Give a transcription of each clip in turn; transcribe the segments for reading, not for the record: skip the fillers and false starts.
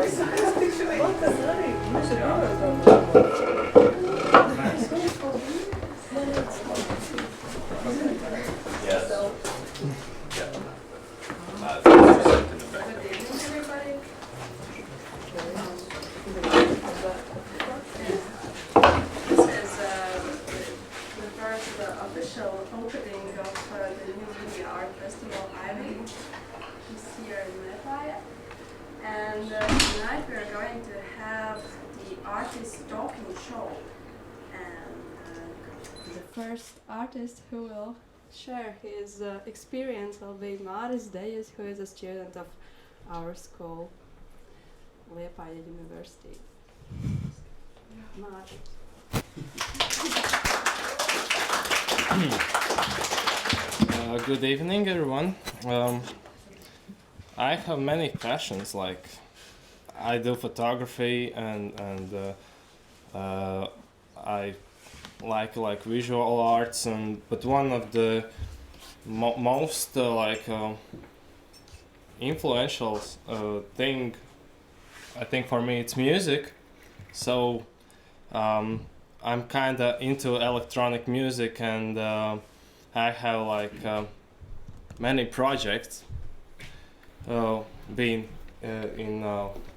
This is the first official opening of the new media art festival Ivy this year in Nepal. And tonight we are going to have the artist talking show. And the first artist who will share his experience will be Maris Dejas, who is a student of our school, Liepāja University. Maris. Good evening, everyone. I have many passions. Like I do photography and I like visual arts, but one of the most influential thing I think for me it's music. So I'm kind of into electronic music, and I have many projects been in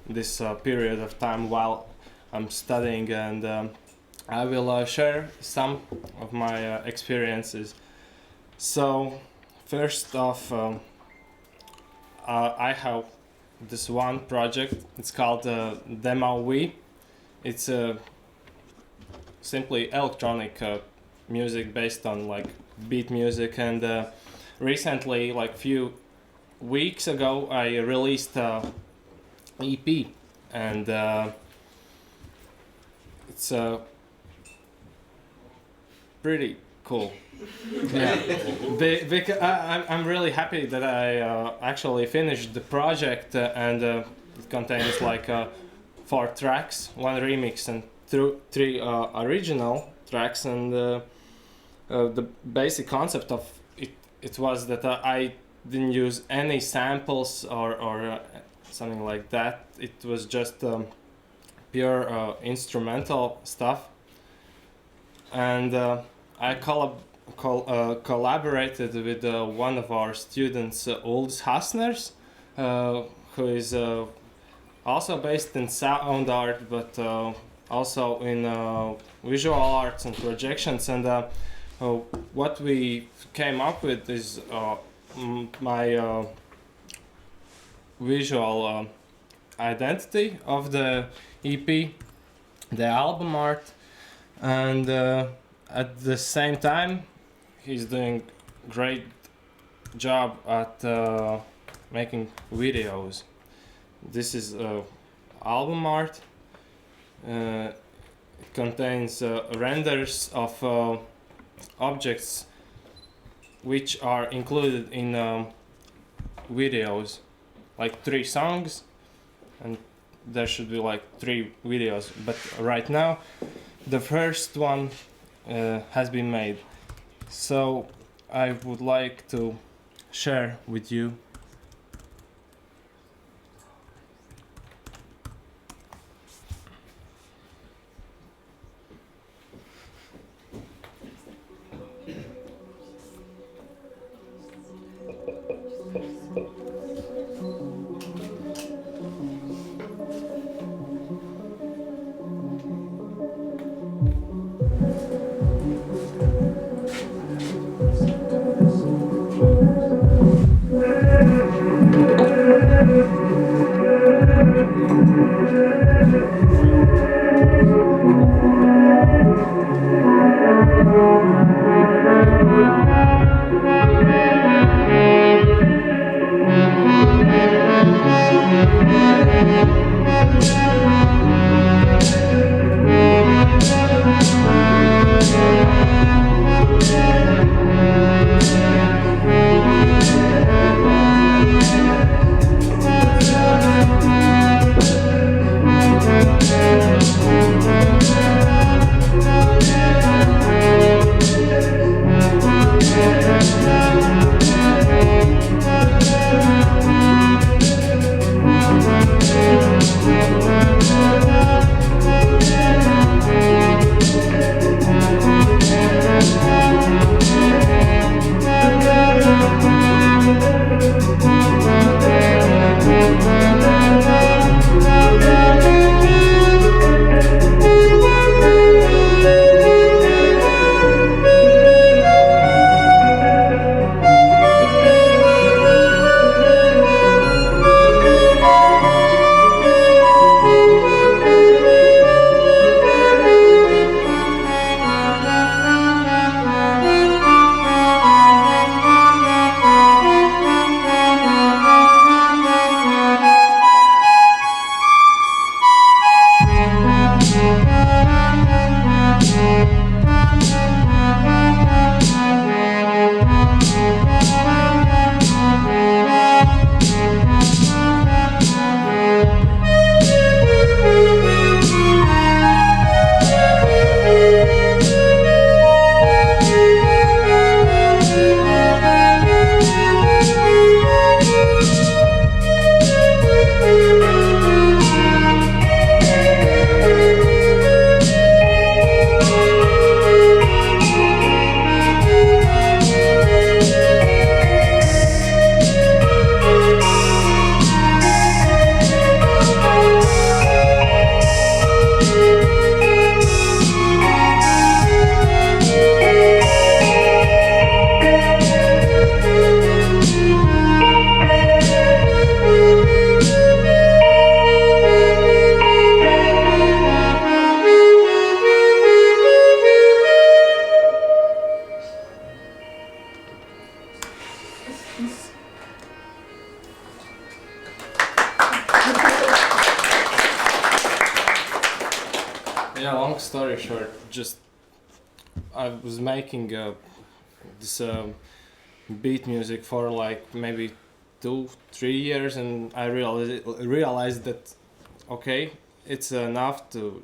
this period of time while I'm studying, and I will share some of my experiences. So first off, I have this one project. It's called Demo V. It's simply electronic music based on beat music, and recently, few weeks ago, I released EP, and it's pretty cool. Yeah, because I'm really happy that I actually finished the project, and it contains 4 tracks, 1 remix and 3 original tracks, and the basic concept of it was that I didn't use any samples or something like that. It was just pure instrumental stuff, and I collaborated with one of our students, Uldis Hasners, who is also based in sound art, but also in visual arts and projections. And what we came up with is my visual identity of the EP, the album art, and at the same time he's doing great job at making videos. This is album art. It contains renders of objects which are included in videos, 3 songs, and there should be 3 videos, but right now the first one has been made. So I would like to share with you. Yeah, long story short, just I was making this beat music for like maybe 2 3 years, and I realized that okay, it's enough to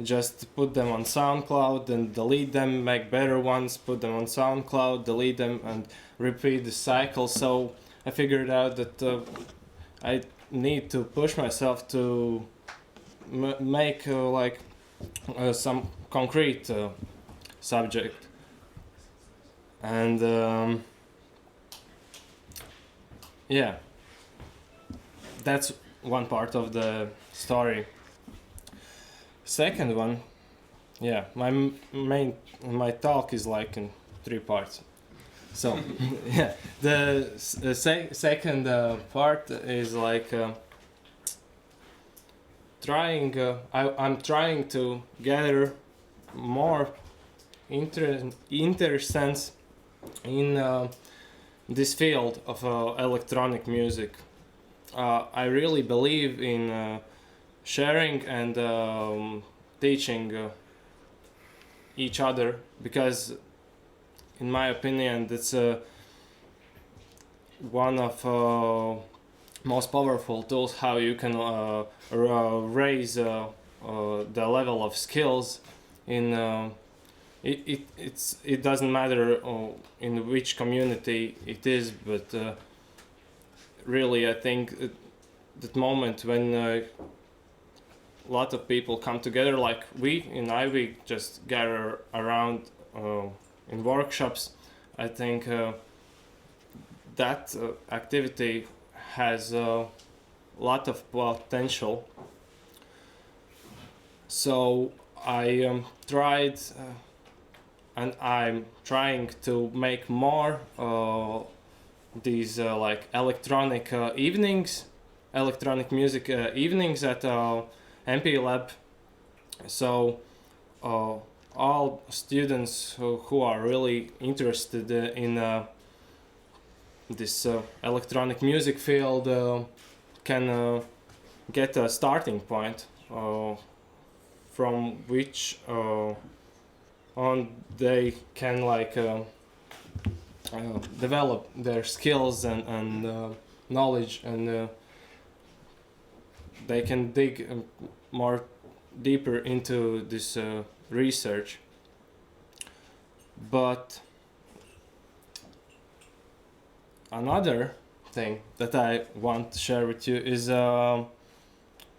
just put them on SoundCloud and delete them, make better ones, put them on SoundCloud, delete them, and repeat the cycle. So I figured out that I need to push myself to make like some concrete subject, and yeah, that's one part of the story. Second one, yeah, my talk is like in 3 parts. So yeah, the second part is like I'm trying to gather more interest in this field of electronic music. I really believe in sharing and teaching each other, because in my opinion that's one of most powerful tools how you can raise the level of skills in it doesn't matter in which community it is, but really I think that moment when a lot of people come together, like we in Ivy just gather around in workshops, I think that activity has a lot of potential. So I tried and I'm trying to make more these like electronic evenings, electronic music evenings at MP Lab. So all students who are really interested in this electronic music field can get a starting point from which on they can like develop their skills and knowledge, and they can dig more deeper into this research. But another thing that I want to share with you is a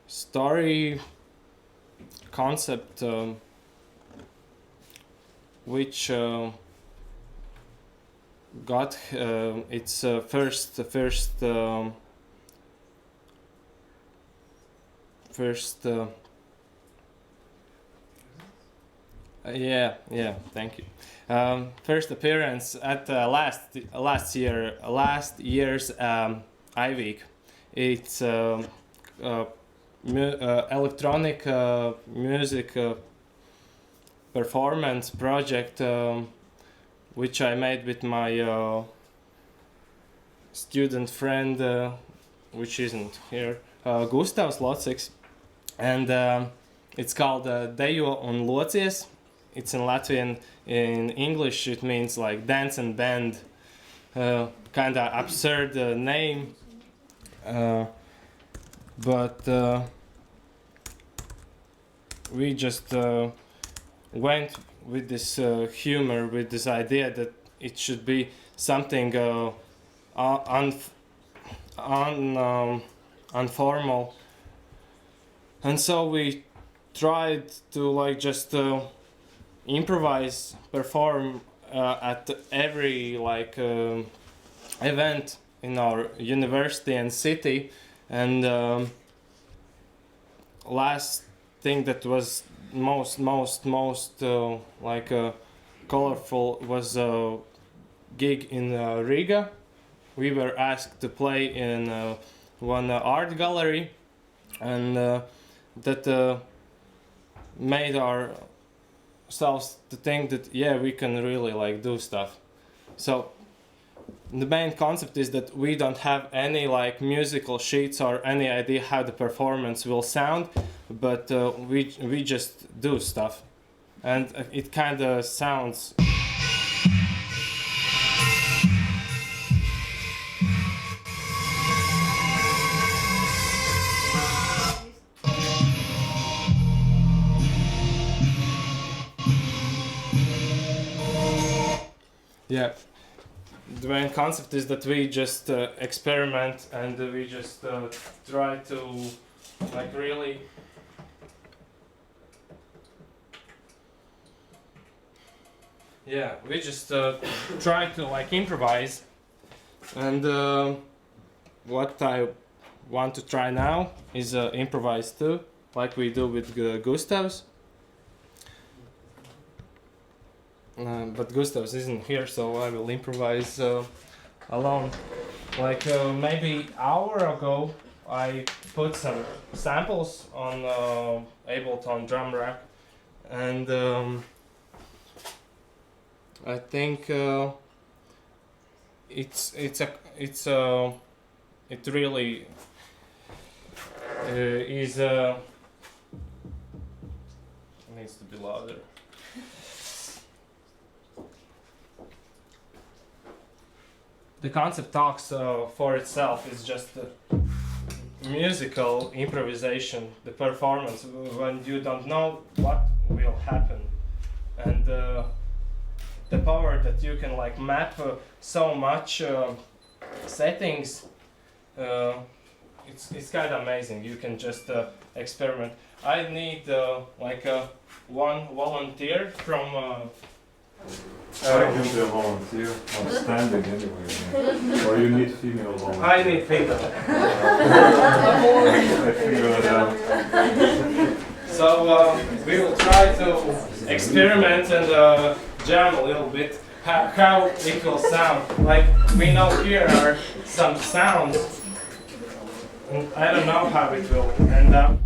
story concept which got its first thank you. First appearance at last year's iWeek. It's electronic music performance project which I made with my student friend, which isn't here, Gustavs Lociks, and it's called Dejo un Locies. It's in Latvian. In English it means like dance and band. Kinda absurd name, but we just went with this humor, with this idea that it should be something informal, and so we tried to like just improvise, perform at every like event in our university and city, and last thing that was most like colorful was a gig in Riga. We were asked to play in one art gallery, and that made ourselves to think that yeah, we can really like do stuff. So the main concept is that we don't have any like musical sheets or any idea how the performance will sound, but we just do stuff, and it kind of sounds. Yeah, the main concept is that we just experiment and we just try to like really we just try to like improvise, and what I want to try now is improvise too, like we do with Gustavs. But Gustavs isn't here, so I will improvise alone. Like maybe hour ago, I put some samples on Ableton drum rack, and I think it really is needs to be louder. The concept talks for itself. It's just the musical improvisation, the performance when you don't know what will happen, and the power that you can like map so much settings. It's kind of amazing. You can just experiment. I need like one volunteer from. I can be a volunteer. I'm standing anyway. Yeah. Or you need female volunteers. I need female. I figure it out. So we will try to experiment and jam a little bit how it will sound. Like we know here are some sounds, and I don't know how it will end up.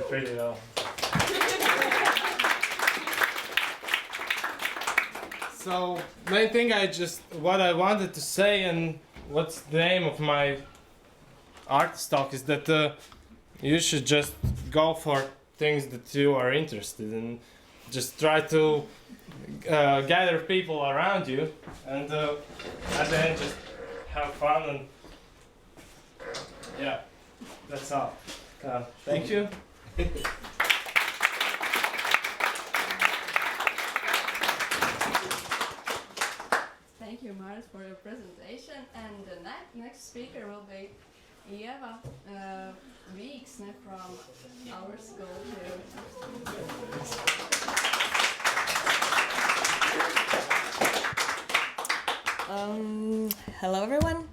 Pretty well. So main thing what I wanted to say and what's the name of my artist talk is that you should just go for things that you are interested in. Just try to gather people around you, and at the end just have fun, and yeah, that's all. Thank you. Thank you, Maris, for your presentation. And the next speaker will be Eva Viiksne from our school too. Hello, everyone.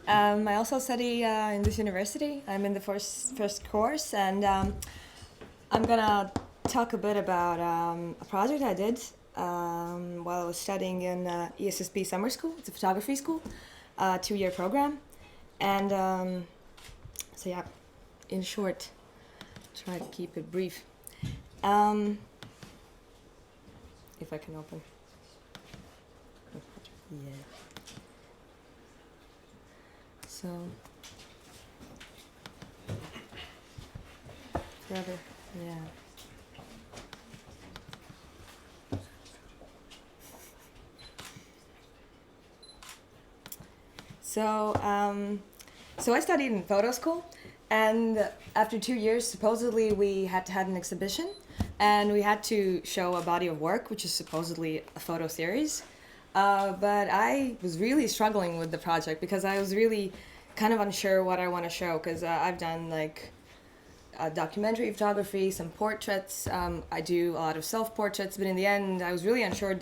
I also study in this university. I'm in the first course, and I'm gonna talk a bit about a project I did while I was studying in ESSP summer school. It's a photography school, 2-year program, and so yeah, in short, try to keep it brief. If I can open. Yeah. So, forever, yeah. So I studied in photo school, and after 2 years, supposedly we had to have an exhibition, and we had to show a body of work, which is supposedly a photo series. But I was really struggling with the project because I was really kind of unsure what I want to show, because I've done like documentary photography, some portraits. I do a lot of self-portraits, but in the end, I was really unsure.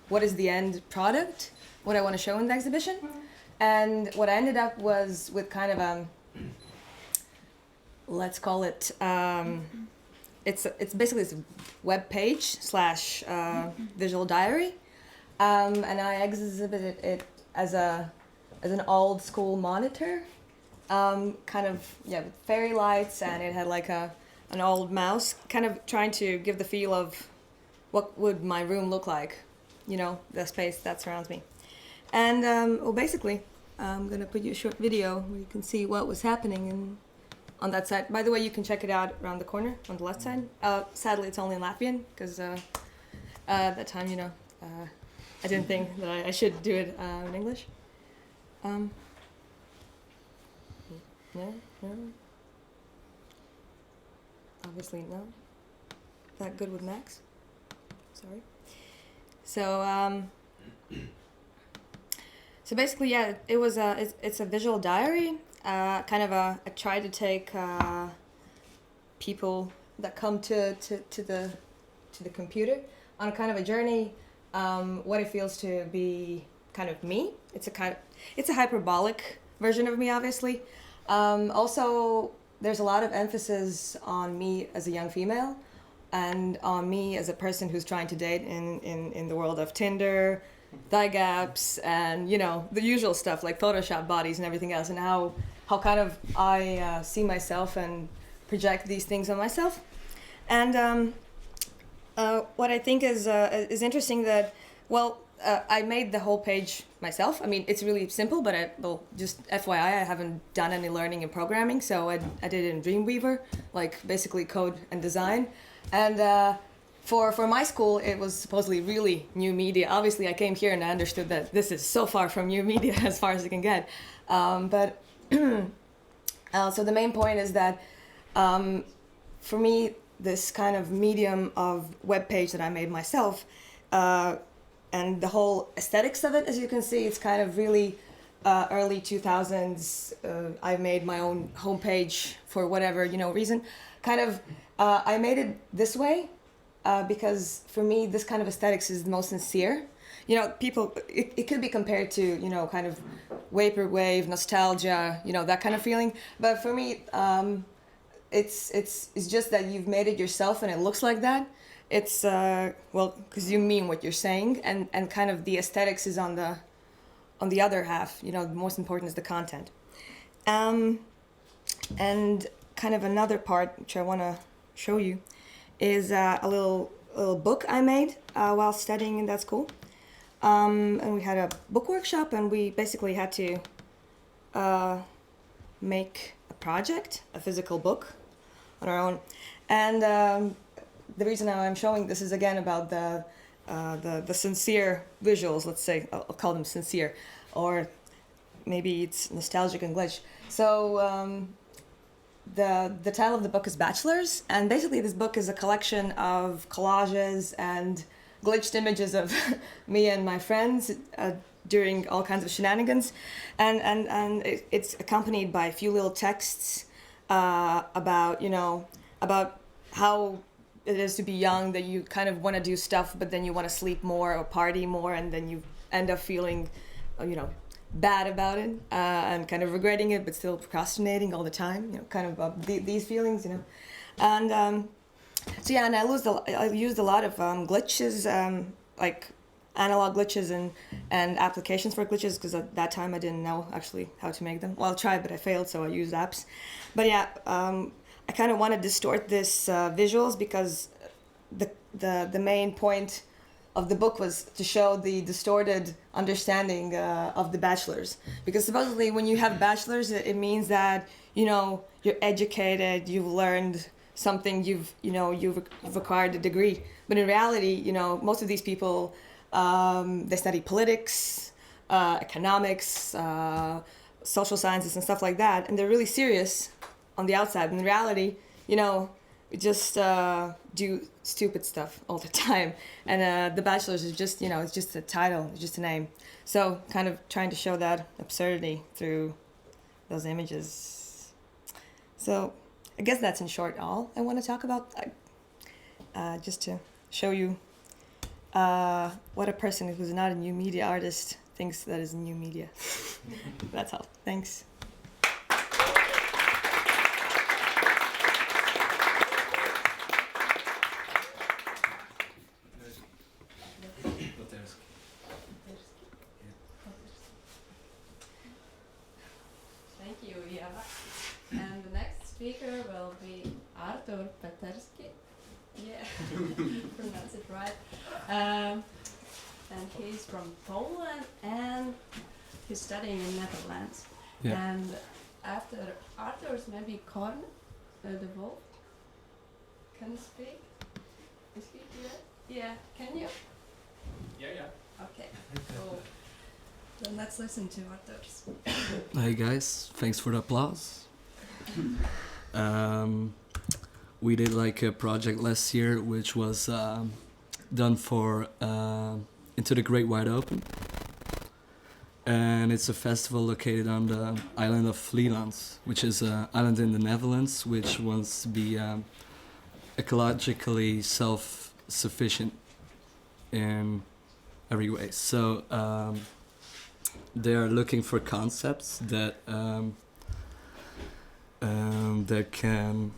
What is the end product? What I want to show in the exhibition? And what I ended up was with kind of let's call it. It's basically this web page / visual diary, and I exhibited it as an old school monitor. Kind of with fairy lights, and it had like an old mouse, kind of trying to give the feel of what would my room look like, the space that surrounds me. And basically, I'm gonna put you a short video where you can see what was happening on that side. By the way, you can check it out around the corner on the left side. Sadly, it's only in Latvian because at that time, I didn't think that I should do it in English. No. Obviously, no. That good with Max? Sorry. So basically, it was it's a visual diary. I try to take people that come to the computer on kind of a journey. What it feels to be kind of me. It's a hyperbolic version of me, obviously. Also, there's a lot of emphasis on me as a young female, and on me as a person who's trying to date in the world of Tinder, thigh gaps, and the usual stuff like Photoshop bodies and everything else, and how kind of I see myself and project these things on myself. And what I think is interesting that I made the whole page myself. I mean, it's really simple, but just FYI, I haven't done any learning in programming, so I did it in Dreamweaver, like basically code and design. And for my school, it was supposedly really new media. Obviously, I came here and I understood that this is so far from new media as far as it can get. So the main point is that for me, this kind of medium of web page that I made myself, and the whole aesthetics of it, as you can see, it's kind of really early 2000s. I made my own homepage for whatever reason. I made it this way because for me, this kind of aesthetics is the most sincere. People, it could be compared to kind of vaporwave, nostalgia, that kind of feeling. But for me, it's just that you've made it yourself and it looks like that. It's because you mean what you're saying, and kind of the aesthetics is on the other half. The most important is the content. And kind of another part which I want to show you is a little book I made while studying in that school. And we had a book workshop, and we basically had to make a project, a physical book, on our own. And the reason now I'm showing this is again about the sincere visuals. Let's say I'll call them sincere, or maybe it's nostalgic and glitch. So the title of the book is Bachelors, and basically this book is a collection of collages and glitched images of me and my friends during all kinds of shenanigans, and it's accompanied by a few little texts about how it is to be young, that you kind of want to do stuff, but then you want to sleep more or party more, and then you end up feeling, bad about it, and kind of regretting it, but still procrastinating all the time, kind of these feelings, And so yeah, and I used a lot of glitches, like analog glitches and applications for glitches, because at that time I didn't know actually how to make them. Well, I tried, but I failed, so I used apps. But yeah, I kind of want to distort this visuals, because the main point of the book was to show the distorted understanding of the bachelors. Because supposedly when you have bachelors, it means that, you know, you're educated, you've learned something, you've acquired a degree. But in reality, you know, most of these people, they study politics, economics, social sciences and stuff like that, and they're really serious on the outside. In reality, you know, we just do stupid stuff all the time, and the bachelor's is just, you know, it's just a title, it's just a name. So kind of trying to show that absurdity through those images. So I guess that's in short all I want to talk about, just to show you what a person who's not a new media artist thinks that is new media. That's all. Thanks. Thank you, Eva. And the next speaker will be Artur Peterski. Yeah, pronounce it right. And he's from Poland, and he's studying in Netherlands. Yeah. And after Arthur's maybe Korn, the wolf. Can you speak? Is he here? Yeah, can you? Yeah. Okay, cool. Then let's listen to Arthur's. Hey guys, thanks for the applause. We did like a project last year which was done for Into the Great Wide Open. And it's a festival located on the island of Vlieland, which is an island in the Netherlands which wants to be ecologically self-sufficient in every way. So they are looking for concepts that that can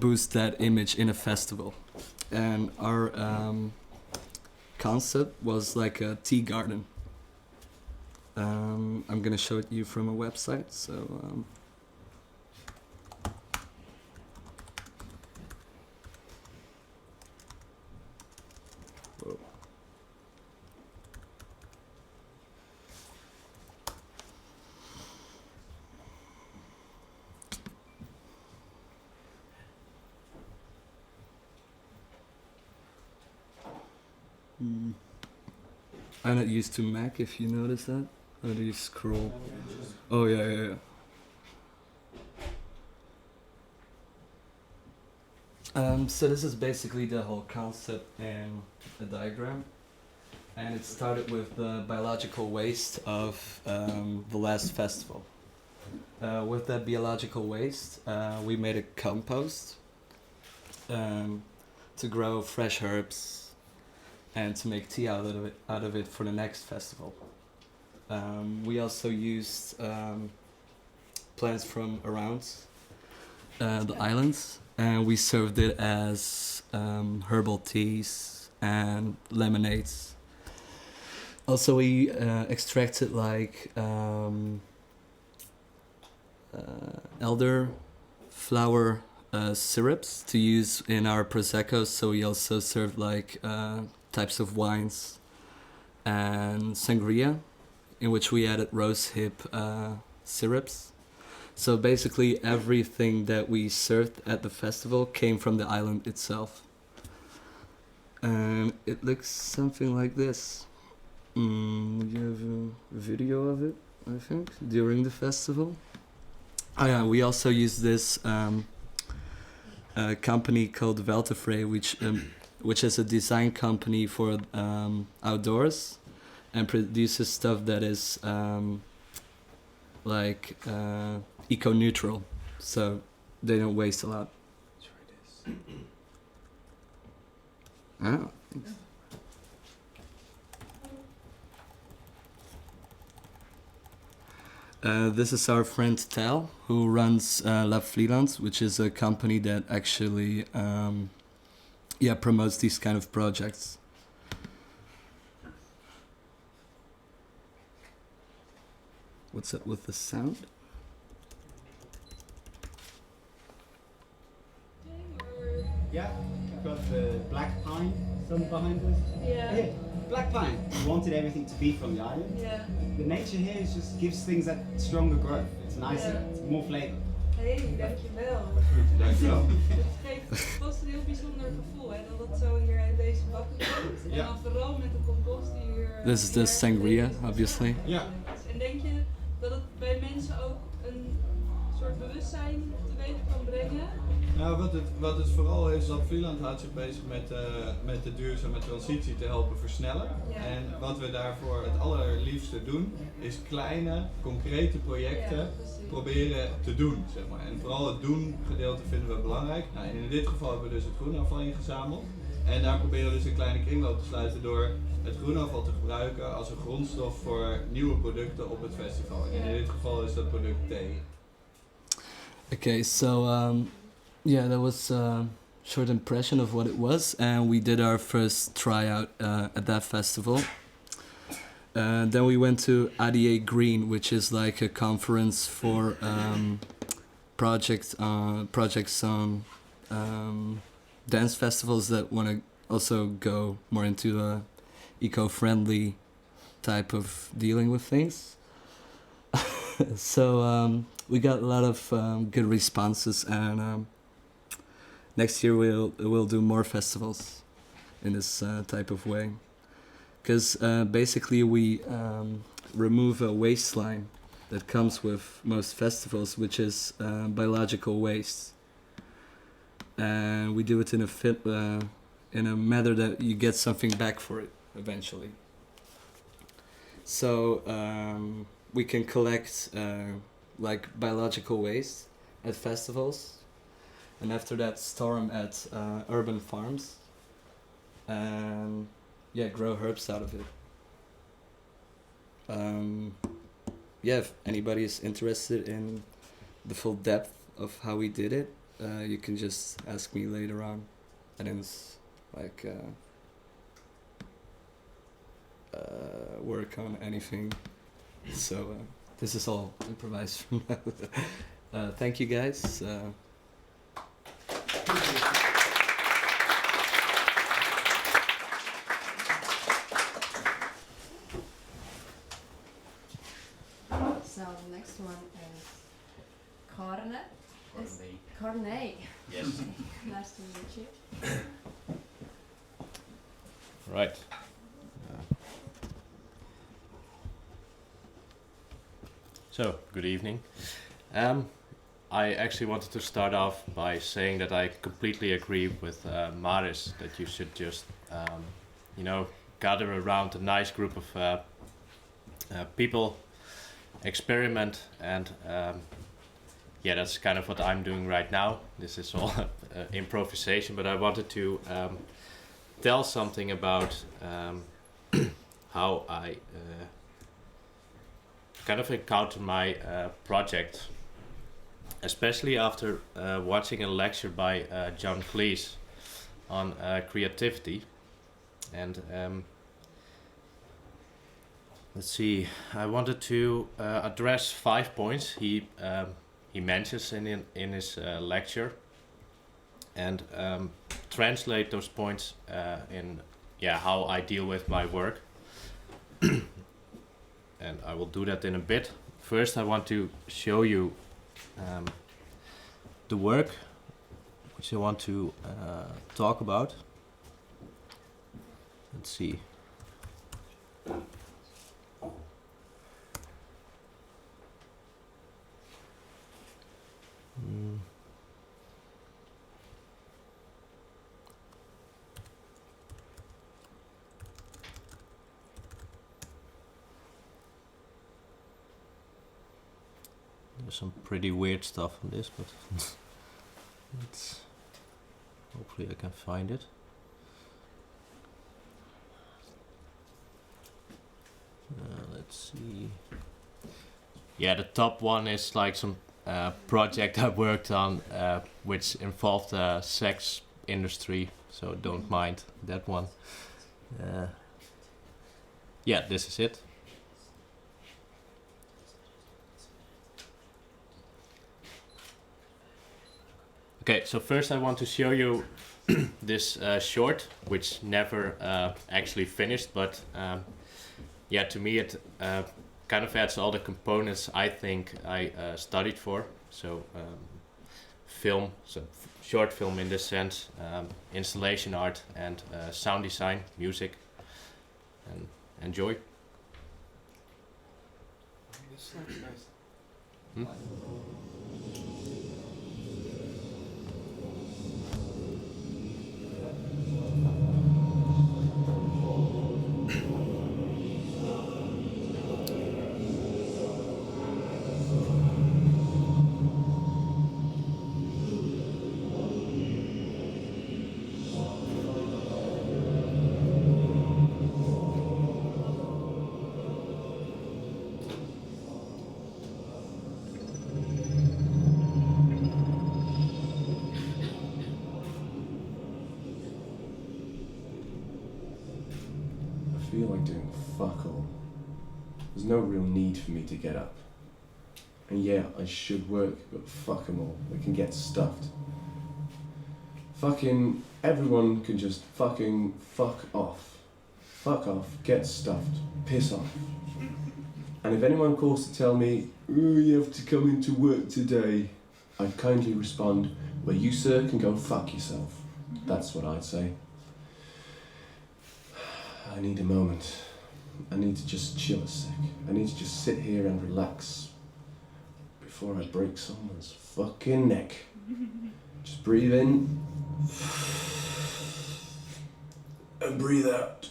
boost that image in a festival. And our concept was like a tea garden. I'm gonna show it you from a website. So whoa. I'm not used to Mac, if you notice that. How do you scroll? Oh yeah. So this is basically the whole concept in a diagram. And it started with the biological waste of the last festival. With that biological waste, we made a compost to grow fresh herbs and to make tea out of it for the next festival. We also used plants from around the islands, and we served it as herbal teas and lemonades. Also, we extracted like elder flower syrups to use in our proseccos. So we also served like types of wines and sangria, in which we added rosehip syrups. So basically everything that we served at the festival came from the island itself. And it looks something like this. You have a video of it, I think, during the festival. Oh yeah, we also used this company called Weltefrei, which is a design company for outdoors, and produces stuff that is like eco-neutral, so they don't waste a lot. Oh, thanks. This is our friend Tal, who runs Lab Vlieland, which is a company that actually promotes these kind of projects. what's up with the sound? Yeah, we've got the black pine sun behind us. Yeah. Yeah, black pine. We wanted everything to be from the island. Yeah. The nature here is just gives things that stronger growth. It's nicer, Yeah. it's more flavor. Hey, dankjewel. Dankjewel. Het geeft vast een heel bijzonder gevoel, hè, dat het zo hier uit deze bakken komt. En Ja. dan vooral met de compost die hier... This is the sangria, obviously. Ja. En denk je dat het bij mensen ook een soort bewustzijn teweeg kan brengen? Nou, wat het vooral is, dat Vlieland houdt zich bezig met de duurzame transitie te helpen versnellen. Ja. En wat we daarvoor het allerliefste doen, is kleine, concrete projecten Ja, precies. proberen te doen, zeg maar. En vooral het doen gedeelte vinden we belangrijk. Nou, en in dit geval hebben we dus het groenafval ingezameld. En daar proberen we dus een kleine kringloop te sluiten door het groenafval te gebruiken als een grondstof voor nieuwe producten op het festival. En in dit geval is dat product thee. Okay, so yeah, that was a short impression of what it was, and we did our first tryout at that festival. Then we went to ADA Green, which is like a conference for projects on dance festivals that want to also go more into a eco-friendly type of dealing with things. So we got a lot of good responses, and next year we'll do more festivals in this type of way, because basically we remove a waistline that comes with most festivals, which is biological waste, and we do it in a manner that you get something back for it eventually. So we can collect like biological waste at festivals, and after that store them at urban farms, and yeah, grow herbs out of it. Yeah, if anybody is interested in the full depth of how we did it, you can just ask me later on. I didn't like work on anything, so this is all improvised from now. Thank you guys. So the next one is Corne. Corne. Yes. Nice to meet you. Right. So, good evening. I actually wanted to start off by saying that I completely agree with Maris that you should just, gather around a nice group of people, experiment, and yeah, that's kind of what I'm doing right now. This is all improvisation, but I wanted to tell something about how I kind of encounter my project, especially after watching a lecture by John Cleese on creativity. And let's see, I wanted to address 5 points he mentions in his lecture, and translate those points in how I deal with my work. And I will do that in a bit. First, I want to show you the work which I want to talk about. Let's see. There's some pretty weird stuff on this, but let's hopefully I can find it. Let's see. Yeah, the top one is like some project I worked on which involved the sex industry, so don't mind that one. Yeah, this is it. Okay, so first I want to show you this short, which never actually finished, but yeah, to me it kind of adds all the components I think I studied for. So film, so short film in this sense, installation art and sound design, music, and enjoy. Hmm? I feel like doing fuck all. There's no real need for me to get up. And yeah, I should work, but fuck 'em all. They can get stuffed. Fucking everyone can just fucking fuck off. Fuck off, get stuffed, piss off. And if anyone calls to tell me, oh, you have to come into work today, I'd kindly respond, well, you sir can go fuck yourself. That's what I'd say. I need a moment. I need to just chill a sec. I need to just sit here and relax before I break someone's fucking neck. Just breathe in and breathe out.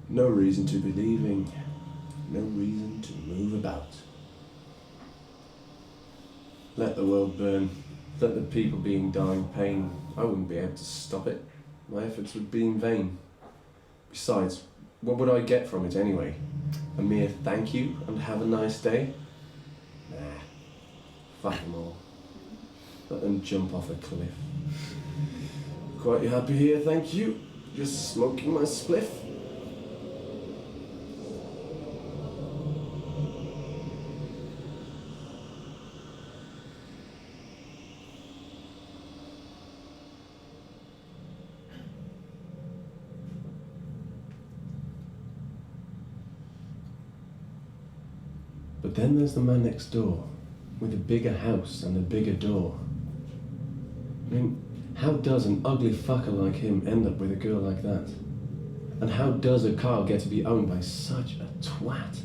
No reason to be leaving. No reason to move about. Let the world burn. Let the people being dying pain. I wouldn't be able to stop it. My efforts would be in vain. Besides, what would I get from it anyway? A mere thank you and have a nice day? Nah. Fuck them all. Let them jump off a cliff. Quite happy here, thank you. Just smoking my spliff. But then there's the man next door, with a bigger house and a bigger door. I mean, how does an ugly fucker like him end up with a girl like that? And how does a car get to be owned by such a twat?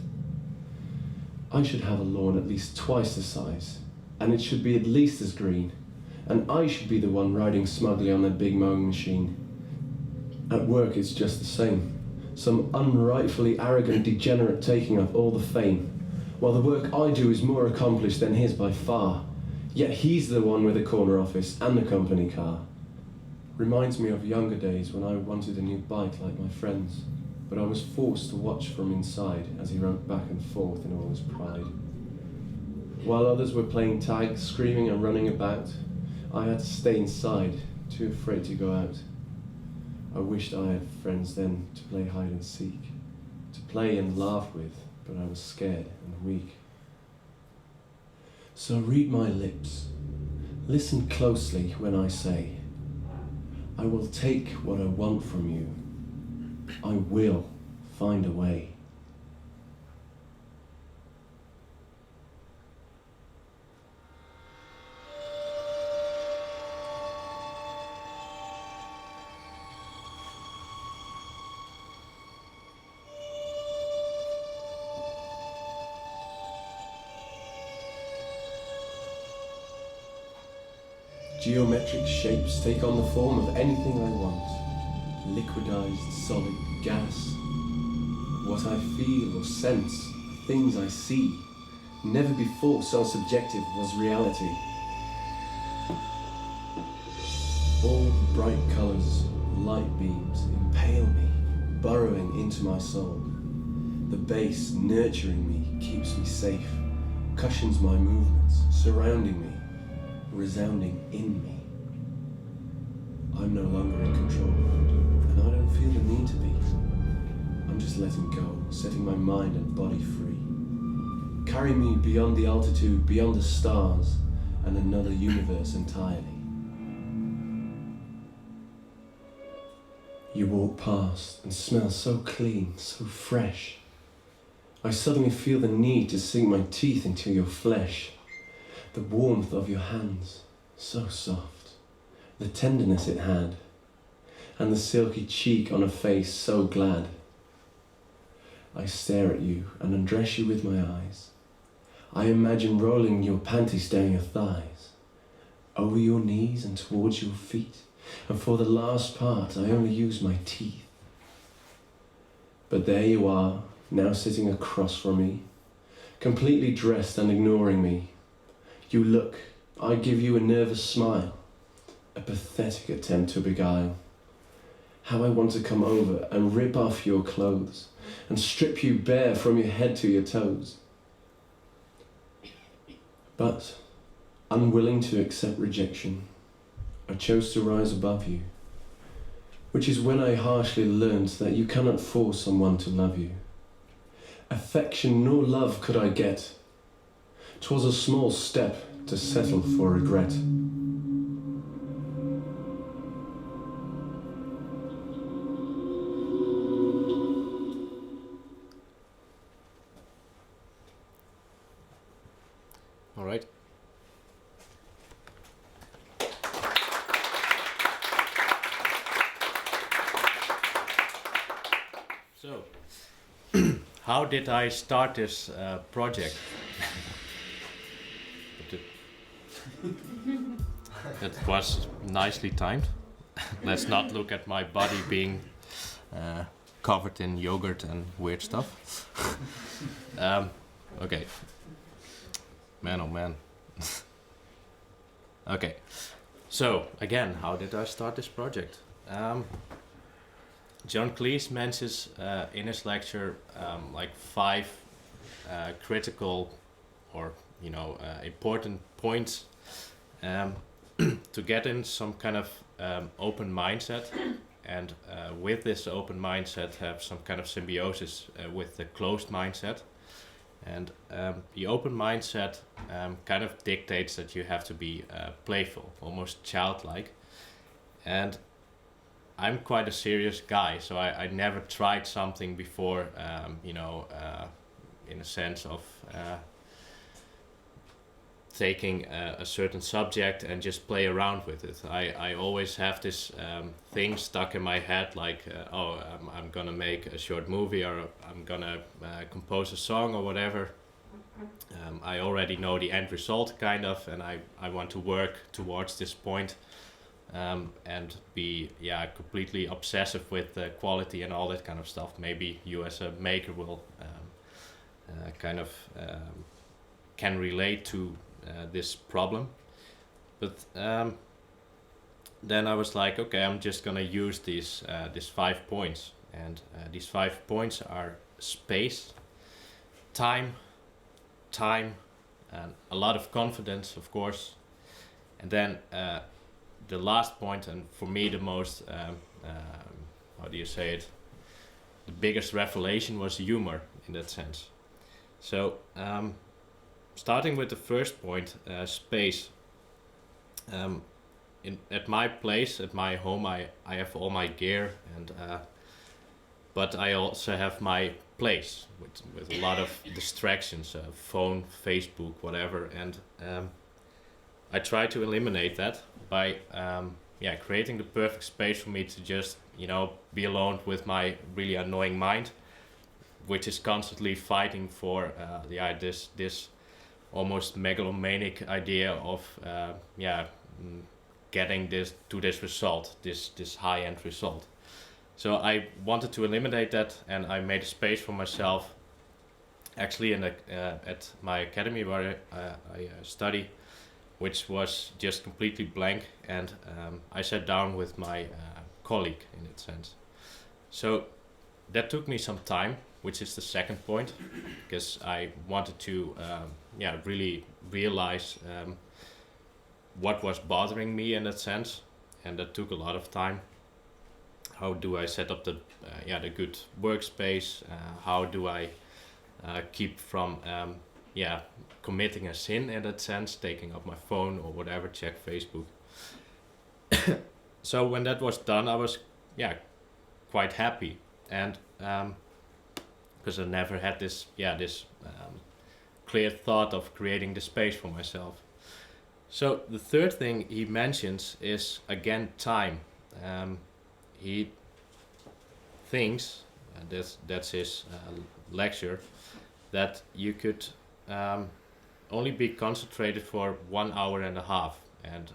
I should have a lawn at least twice the size, and it should be at least as green, and I should be the one riding smugly on that big mowing machine. At work it's just the same, some unrightfully arrogant degenerate taking up all the fame, while the work I do is more accomplished than his by far. Yet he's the one with the corner office and the company car. Reminds me of younger days when I wanted a new bike like my friends, but I was forced to watch from inside as he rode back and forth in all his pride. While others were playing tag, screaming and running about, I had to stay inside, too afraid to go out. I wished I had friends then to play hide and seek, to play and laugh with, but I was scared and weak. So read my lips, listen closely when I say, I will take what I want from you, I will find a way. Geometric shapes take on the form of anything I want. Liquidized, solid, gas. What I feel or sense, things I see. Never before so subjective was reality. All the bright colors, light beams impale me, burrowing into my soul. The bass nurturing me, keeps me safe, cushions my movements, surrounding me, resounding in me. I'm no longer in control, and I don't feel the need to be. I'm just letting go, setting my mind and body free. Carry me beyond the altitude, beyond the stars, and another universe entirely. You walk past and smell so clean, so fresh. I suddenly feel the need to sink my teeth into your flesh. The warmth of your hands, so soft. The tenderness it had, and the silky cheek on a face so glad. I stare at you and undress you with my eyes. I imagine rolling your panties down your thighs, over your knees and towards your feet, and for the last part I only use my teeth. But there you are, now sitting across from me, completely dressed and ignoring me. You look, I give you a nervous smile, a pathetic attempt to beguile. How I want to come over and rip off your clothes and strip you bare from your head to your toes. But, unwilling to accept rejection, I chose to rise above you, which is when I harshly learned that you cannot force someone to love you. Affection nor love could I get. 'Twas a small step to settle for regret. All right. So, how did I start this project? It was nicely timed. Let's not look at my body being covered in yogurt and weird stuff. Okay. Man, oh man. Okay. So, again, how did I start this project? John Cleese mentions in his lecture like 5 critical or important points to get in some kind of open mindset, and with this open mindset have some kind of symbiosis with the closed mindset. And the open mindset kind of dictates that you have to be playful, almost childlike. And I'm quite a serious guy, so I never tried something before, in a sense of taking a certain subject and just play around with it. I always have this thing stuck in my head, like, I'm gonna make a short movie, or I'm gonna compose a song or whatever. I already know the end result, kind of, and I want to work towards this point, and be completely obsessive with the quality and all that kind of stuff. Maybe you as a maker will can relate to this problem. But then I was like, okay, I'm just gonna use these 5 points, and these 5 points are space, time, and a lot of confidence, of course, and then the last point, and for me the most how do you say it, the biggest revelation, was humor in that sense. So starting with the first point, space. At my place, at my home, I have all my gear, and but I also have my place with a lot of distractions, phone, Facebook, whatever, and I try to eliminate that by creating the perfect space for me to just be alone with my really annoying mind, which is constantly fighting for this almost megalomaniac idea of getting this result, this high-end result. So I wanted to eliminate that, and I made a space for myself, actually at my academy where I study, which was just completely blank, and I sat down with my colleague in that sense. So that took me some time, which is the second point, because I wanted to really realize what was bothering me in that sense, and that took a lot of time. How do I set up the good workspace? How do I keep from committing a sin in that sense, taking up my phone or whatever, check Facebook. So when that was done, I was quite happy, and because I never had this clear thought of creating the space for myself. So the third thing he mentions is again time. He thinks, that's his lecture, that you could only be concentrated for 1 hour and a half, and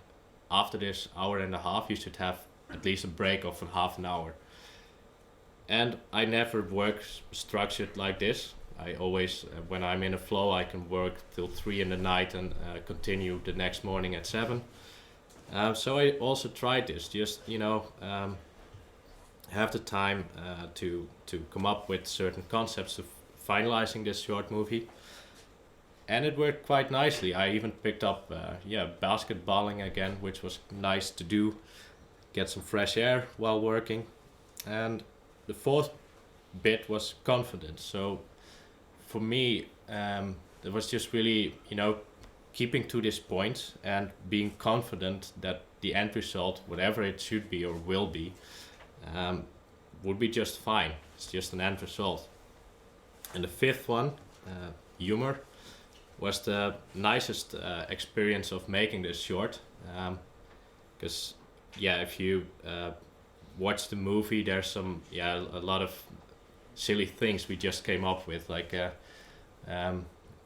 after this hour and a half you should have at least a break of half an hour. And I never work structured like this. I always, when I'm in a flow, I can work till 3 in the night and continue the next morning at 7. So I also tried this, just have the time to come up with certain concepts of finalizing this short movie, and it worked quite nicely. I even picked up basketballing again, which was nice to do, get some fresh air while working. And the fourth bit was confidence. So for me, it was just really keeping to this point and being confident that the end result, whatever it should be or will be, would be just fine. It's just an end result. And the fifth one, humor, was the nicest experience of making this short. Because if you watch the movie, there's some a lot of silly things we just came up with, like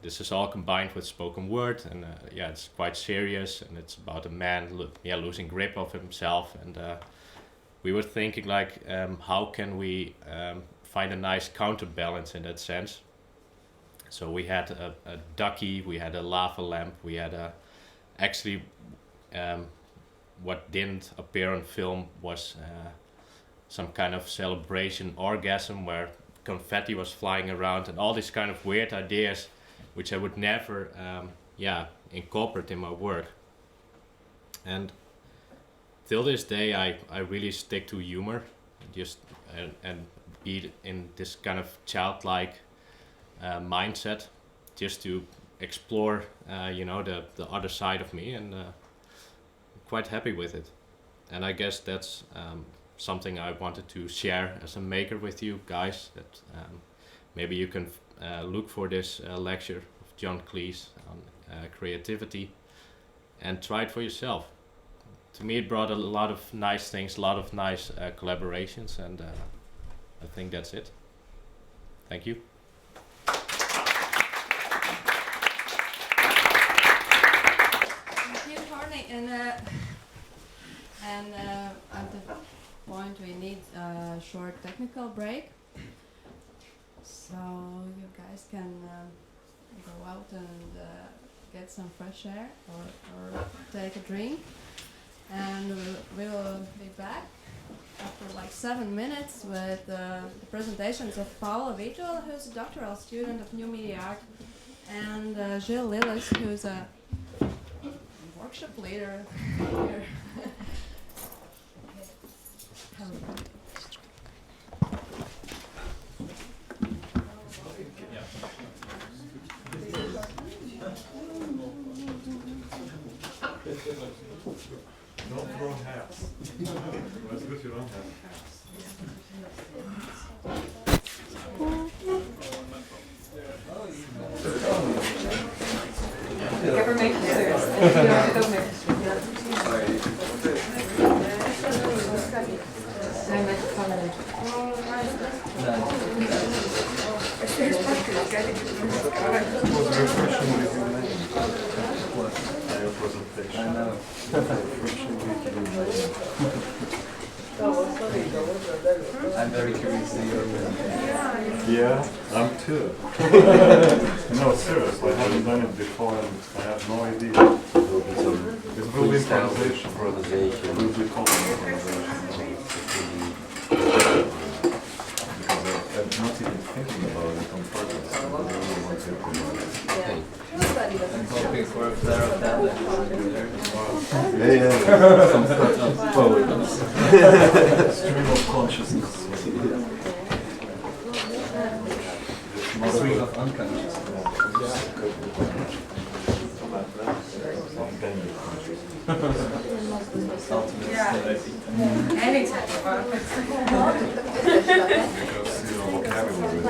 this is all combined with spoken word, and it's quite serious, and it's about a man losing grip of himself, and we were thinking like how can we find a nice counterbalance in that sense. So we had a ducky, we had a lava lamp, we had actually what didn't appear on film was some kind of celebration orgasm where confetti was flying around, and all these kind of weird ideas which I would never incorporate in my work. And till this day I really stick to humor, just and be in this kind of childlike mindset, just to explore the other side of me, and quite happy with it. And I guess that's something I wanted to share as a maker with you guys, that maybe you can look for this lecture of John Cleese on creativity and try it for yourself. To me it brought a lot of nice things, a lot of nice collaborations, and I think that's it. Thank you. Thank you, Harney. And at the point we need a short technical break, so you guys can go out and get some fresh air or take a drink, and we'll be back after like 7 minutes with the presentations of Paula Vital, who's a doctoral student of New Media Art, and Gilles Lillis, who's a workshop leader here. Don't throw hats. That's good you don't have hats. Never make it serious. I know. I'm very curious to hear Yeah, I'm too. No, seriously, I haven't done it before and I have no idea. It will be improvisation. It will be total improvisation. Because I'm not even thinking about it on purpose. I really want to improvise. I'm hoping for a flare of that. Yeah. Some sort of poems. Stream of consciousness. Stream of unconsciousness. Yeah. vocabulary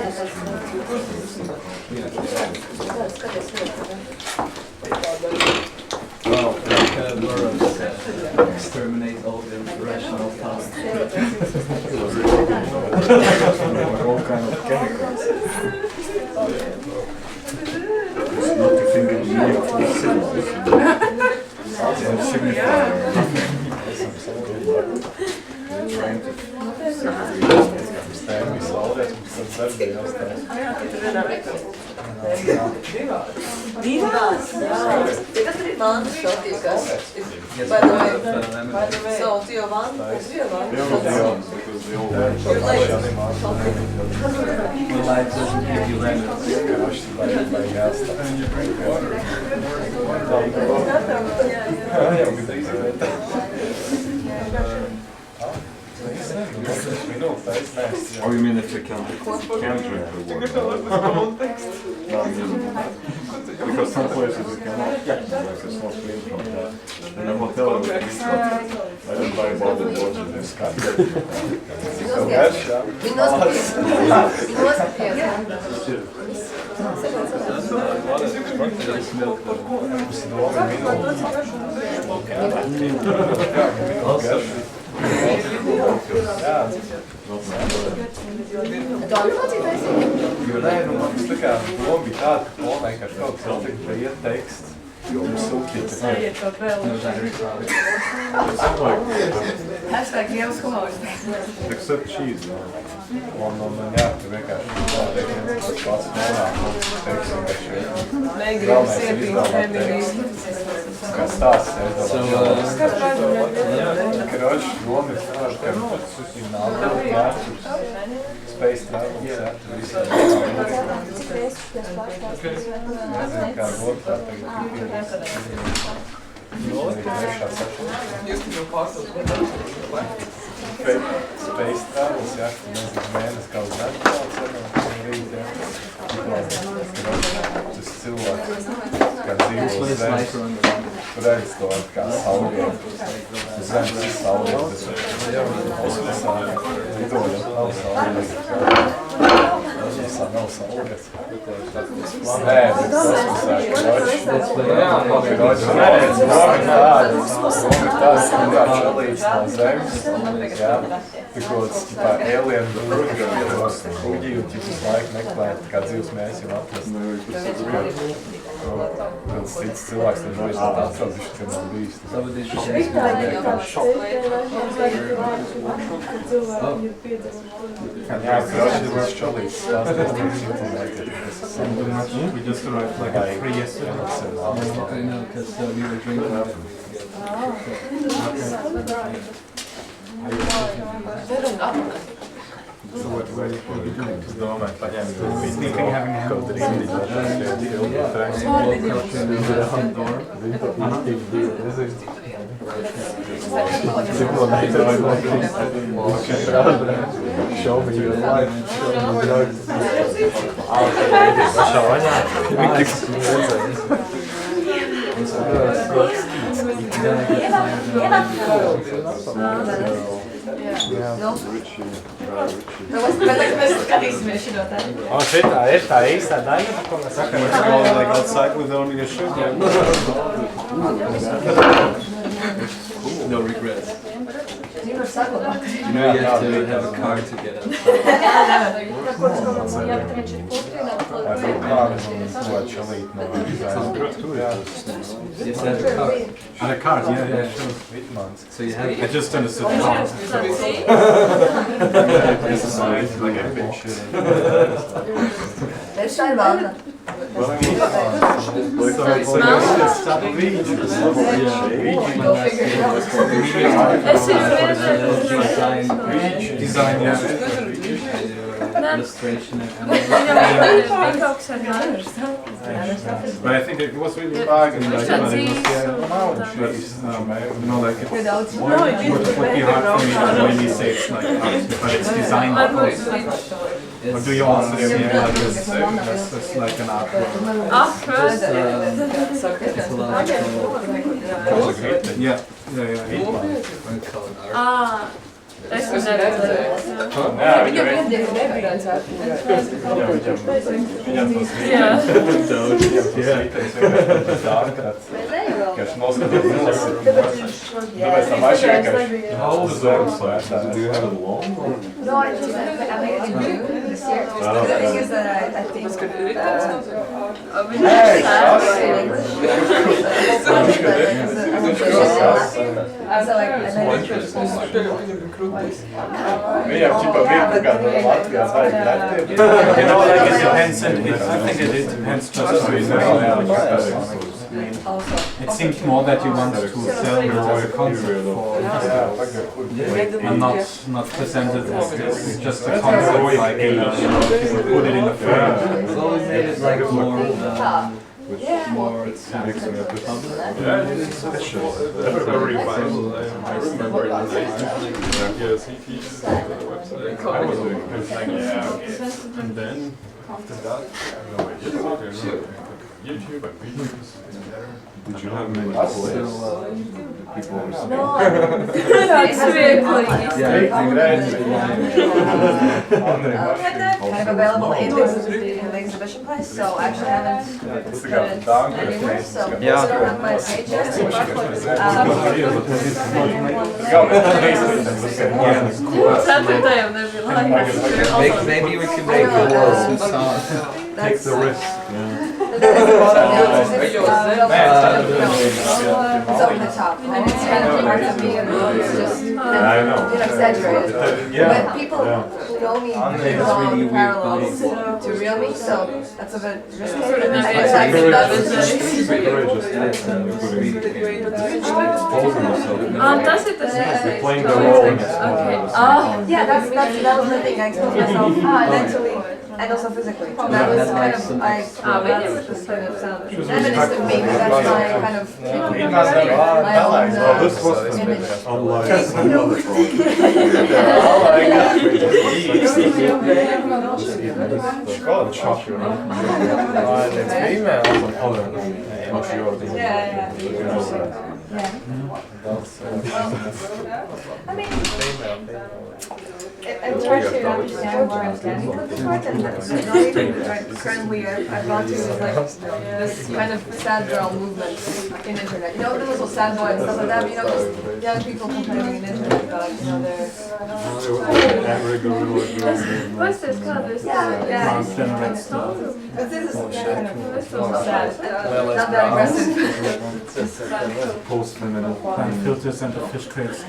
Well, like Burroughs said, exterminate all irrational thoughts. all kind of chemicals. It's not to think of meaning for the symbols. They signify nothing. They're trying to understand me saulē, tad darbījās tās. Divās? Kas ir vannas šotīgas? By the way, so do you want? Do you want? When life doesn't give you lemons. And you drink water. Oh, you mean if you can drink the water? Because some places you cannot, like it's not clean from that. In a hotel, I don't buy bottled water, this kind of. Hashtag Dievs humors. Except cheese. Jā, tu vienkārši noteikti viens pats nonāk, teiksim, ka šeit Negrib siepīt, negrib. kā stāsts Kroči, doma ir tāda, ka space travel, nezinu, kā work tā tagad Space travels, jā, nezinu, mēnes kā uz Netflix, rīt, jā. Tas cilvēks, kā dzīvo uz zemes, redz to kā sauliet. Zemes ir sauliet, tas kosmosā lidojam, nav sauliet. Kosmosā nav sauliet. Nē, bet kosmosā, kroči, tāds, kā šalīts no zemes, jā. Tikos, tā alien tos kuģi un visu laiku meklēt, kā dzīves mēs jau atrast. Kāds cits cilvēks tam noizvāt atrod, viņš tur nav bijis. Jā, kroči, tas šalīts stāsties, tiks informēti. We just arrived like at 3 yesterday. I know, because we were drinking. So what are you doing? Es domāju, paņēmu Sneaking, having a kaut arī Show me your life, show me drugs. Oh, šitā ir tā īstā daļa, ko mēs sakām. Like outside with only a sugar. No regrets. You know, you have to have a car to get outside. Yes, I have a car. And a card, yeah, sure. So you have. I just understood the card. This is like a bitch. There's that one. Design, yeah. Illustration and But I think it was really bargain, like, but it was, no, like, it would be hard for me to really say it's like art, but it's designed or do you want to see it like this? It's like an art work. it's a lot of Yeah. art. No, I just I made it in June this year. The thing is that I think it depends just it seems more that you want to sell the concept for and not present it as this, just a concept like put it in the frame. It's always made it like more more And then after that, YouTube and videos. Did you have many plays? no, it's kind of available in the exhibition place, so I actually haven't put it anywhere, so I don't have my page yet. maybe we can make a song. Take the risk. It's over the top, and it's kind of hard to be, it's just, exaggerated. But people who know me draw the parallels to real me, so that's a bit risky. I think You're playing the role. yeah, that was the thing. I exposed myself mentally and also physically. That was kind of that's the kind of sound. Feminist of me, that's my kind of This was image. unlike I mean, it's hard to understand where I'm standing with this part, and currently I've gone to this kind of sad girl movement in internet. You know, the little sad boy and stuff like that, but, you know, just young people complaining in internet about, you know, their... What's this called? This But this is kind of sad, not that aggressive. post-feminine Filters and the fish crates.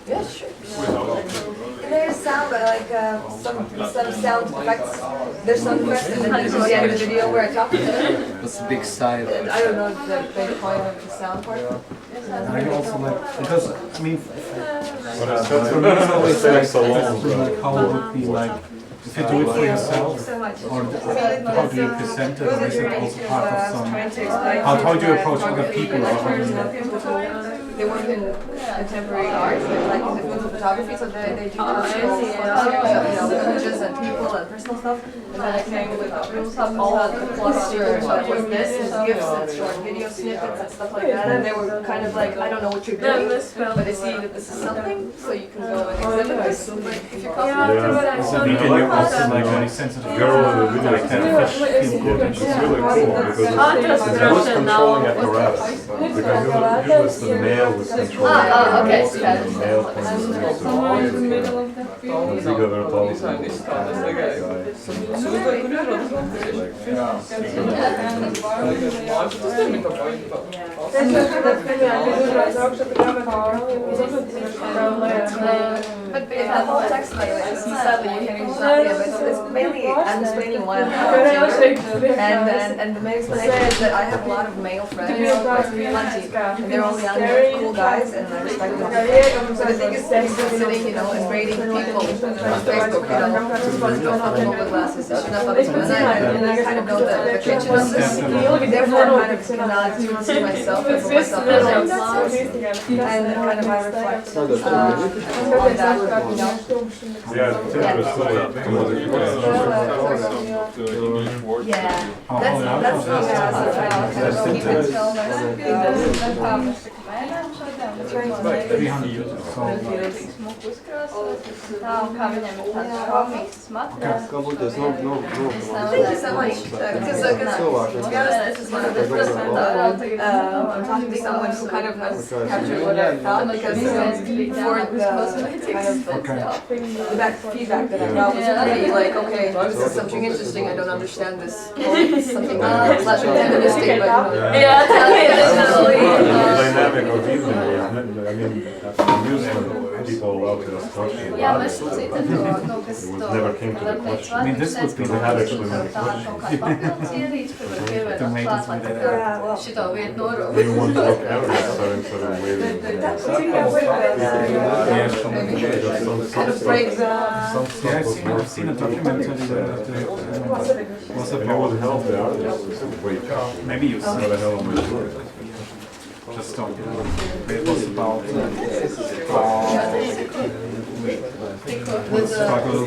Yeah, sure. There's sound, but like some sound effects. There's sound effects, and then there's the end of the video where I talk to them. What's the big side? I don't know the big point of the sound part. I also like, because, I mean, it's always like how it would be like, if you do it for yourself, So much. or how do you present it, or is it also part of some, how do you approach other people, or how do you... They work in contemporary art, like in the field of photography, so they do images and people and personal stuff. And then I came with all the cluster that was this, and gifs and short video snippets and stuff like that. And they were kind of like, I don't know what you're doing, but they see that this is something, so you can go and exhibit this. Like, if you're And you're also like very sensitive girl in the video like that fish feel good. It's really cool because it's the voice controlling apparatus. Because usually it's the male who's controlling okay. the male But the whole text, by the way, sadly you can use but it's mainly I'm explaining why I'm and the main explanation is that I have a lot of male friends, plenty, and they're all young, cool guys, and I respect them. So the thing is, sitting, you know, and rating people on Facebook, you know, what's going on with mobile glasses, it's not up to and I kind of know the attention of this, therefore I kind of cannot see myself and put myself as flaws, and kind of I reflect on that, you know. Yeah, that's the kind of keep it 300 users. So, Thank you so much. Because to be honest, this is one of the first time that I'm talking to someone who kind of has captured what I thought, because before the back feedback that I got was pretty like, okay, this is something interesting, I don't understand this. It's something less antagonistic, but Yeah, Dynamic of evening, I mean, music people love this question. It never came to the question. I mean, this would be We had actually many questions. tomatoes with it. Do you want to look every certain way? kind of breaks Some Yeah, stuff was more I've seen a documentary that was And it would about, help the artists. Wait, maybe you see what the it, hell am I doing? just don't, it was about how we struggle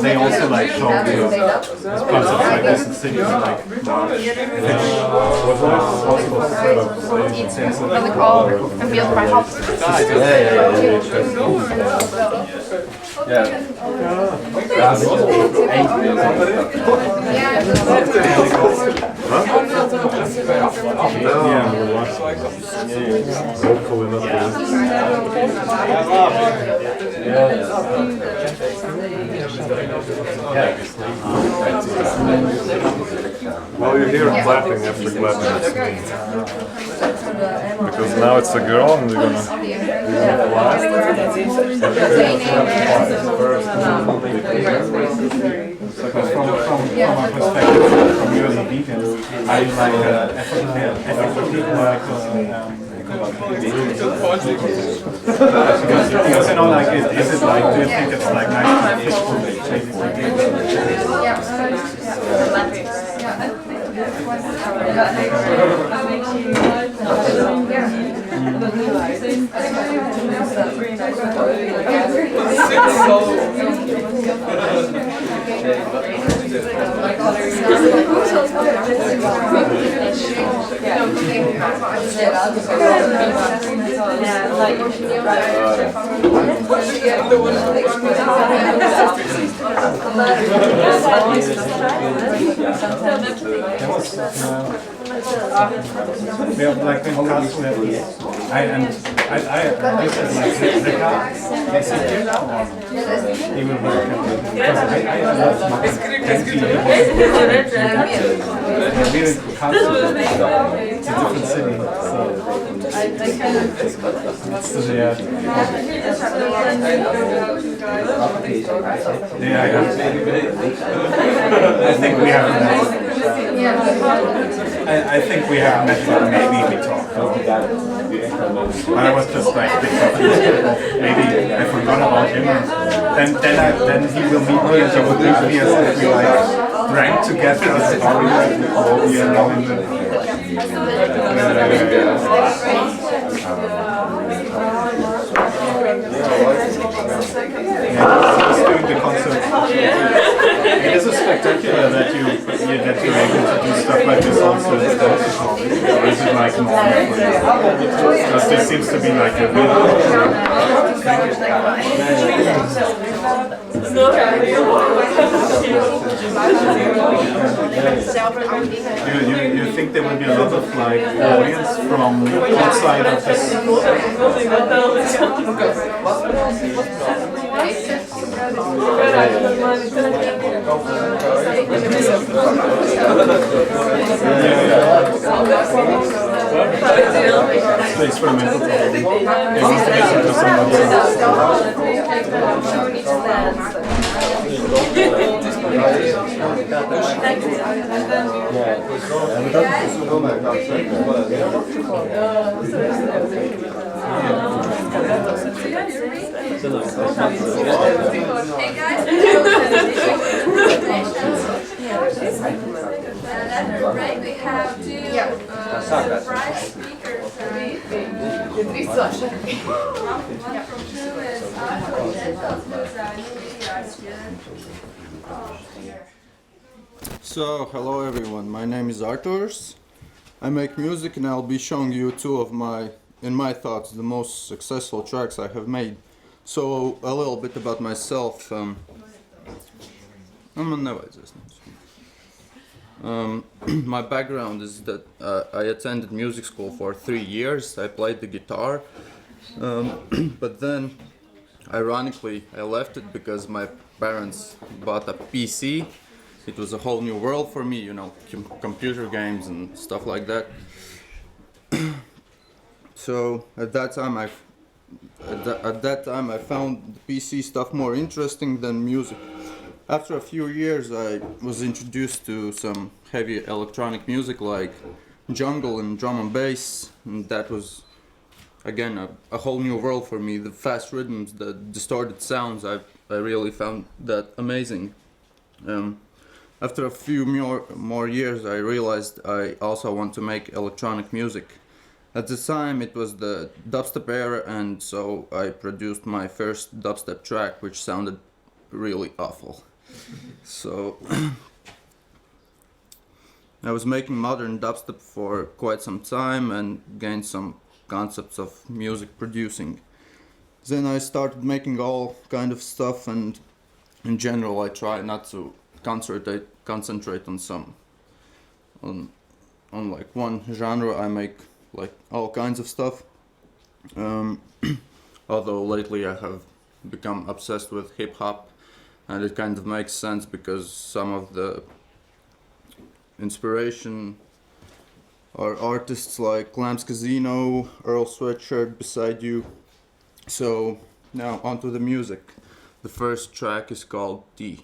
they also like show parts of like this city like Hopefully not Well, you hear clapping after clapping. Because now it's a girl and you're gonna laugh. Because from my perspective, from your details, I like ethically like because you know, like, is it like, do you think it's like nice to fish we have like in Castle, I used to like the car, they said, he will work because I love my we live in Castle, it's a different city, so I think we have I think we have met, but maybe we talked. I was just like maybe I forgot about him. Then he will meet me and he will meet me as if we like drank together as we are now in the doing the concert. It is spectacular that you're able to do stuff like this also in the festival. Or is it like more? Because this seems to be like a real. You think there will be a lot of like audience from outside of this? It's experimental. They need to listen to someone Hey guys, and after the break we have two surprise speakers and one from two is Arthur Jettos, who's a new media art student. Here. So, hello everyone, my name is Arturs. I make music and I'll be showing you two of in my thoughts, the most successful tracks I have made. So, a little bit about myself. My background is that I attended music school for 3 years. I played the guitar, but then, ironically, I left it because my parents bought a PC. It was a whole new world for me, you know, computer games and stuff like that. So at that time I found the PC stuff more interesting than music. After a few years I was introduced to some heavy electronic music like jungle and drum and bass, and that was again a whole new world for me. The fast rhythms, the distorted sounds, I really found that amazing. After a few more years I realized I also want to make electronic music. At the time it was the dubstep era, and so I produced my first dubstep track, which sounded really awful. So I was making modern dubstep for quite some time and gained some concepts of music producing. Then I started making all kind of stuff, and in general I try not to concentrate on like one genre. I make like all kinds of stuff. Although lately I have become obsessed with hip hop, and it kind of makes sense because some of the inspiration are artists like Lamb's Casino, Earl Sweatshirt, Beside You. So now onto the music. The first track is called D.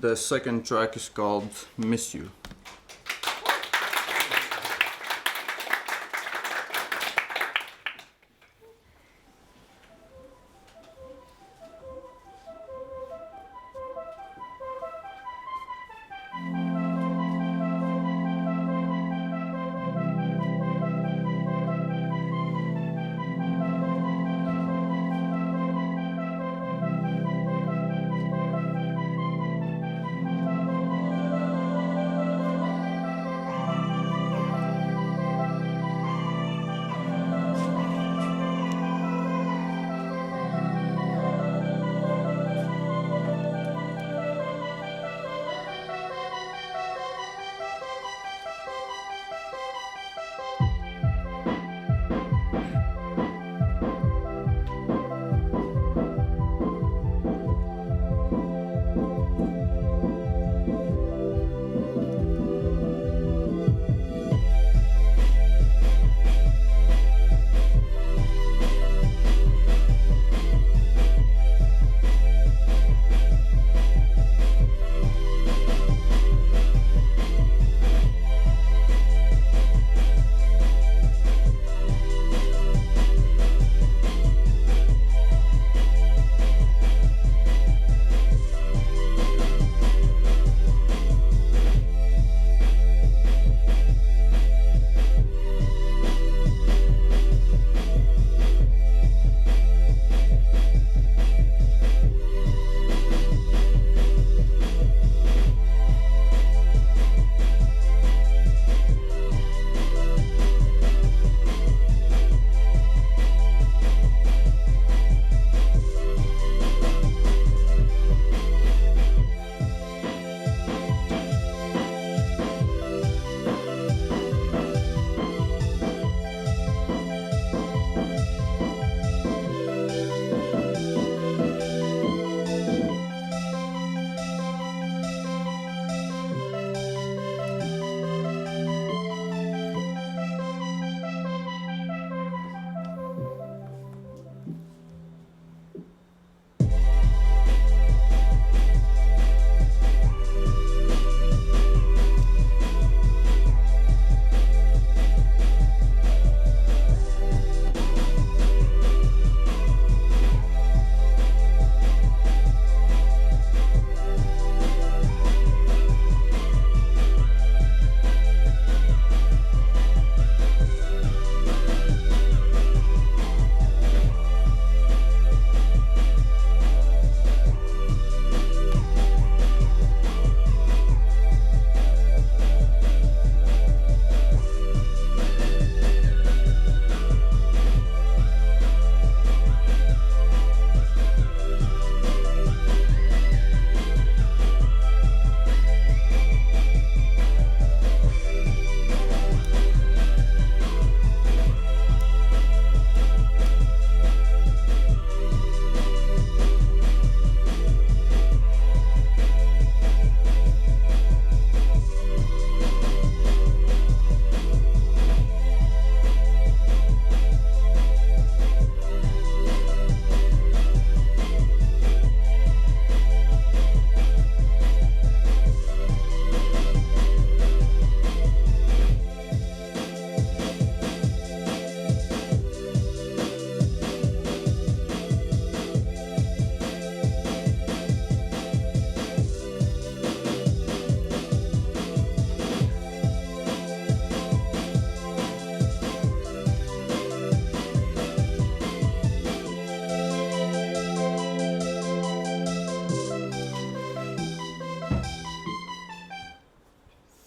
The second track is called Miss You.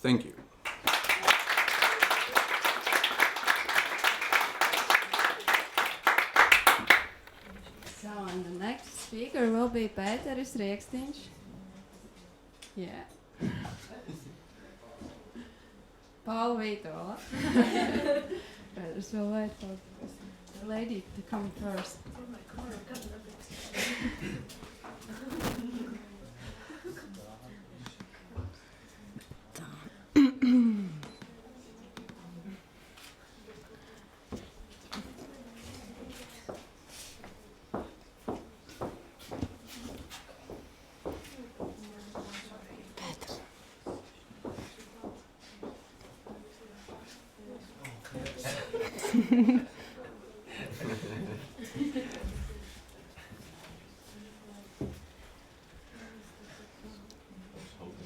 Thank you. So, and the next speaker will be Pēteris Rieksniņš. Yeah. Paula Vītola. So wait for the lady to come first.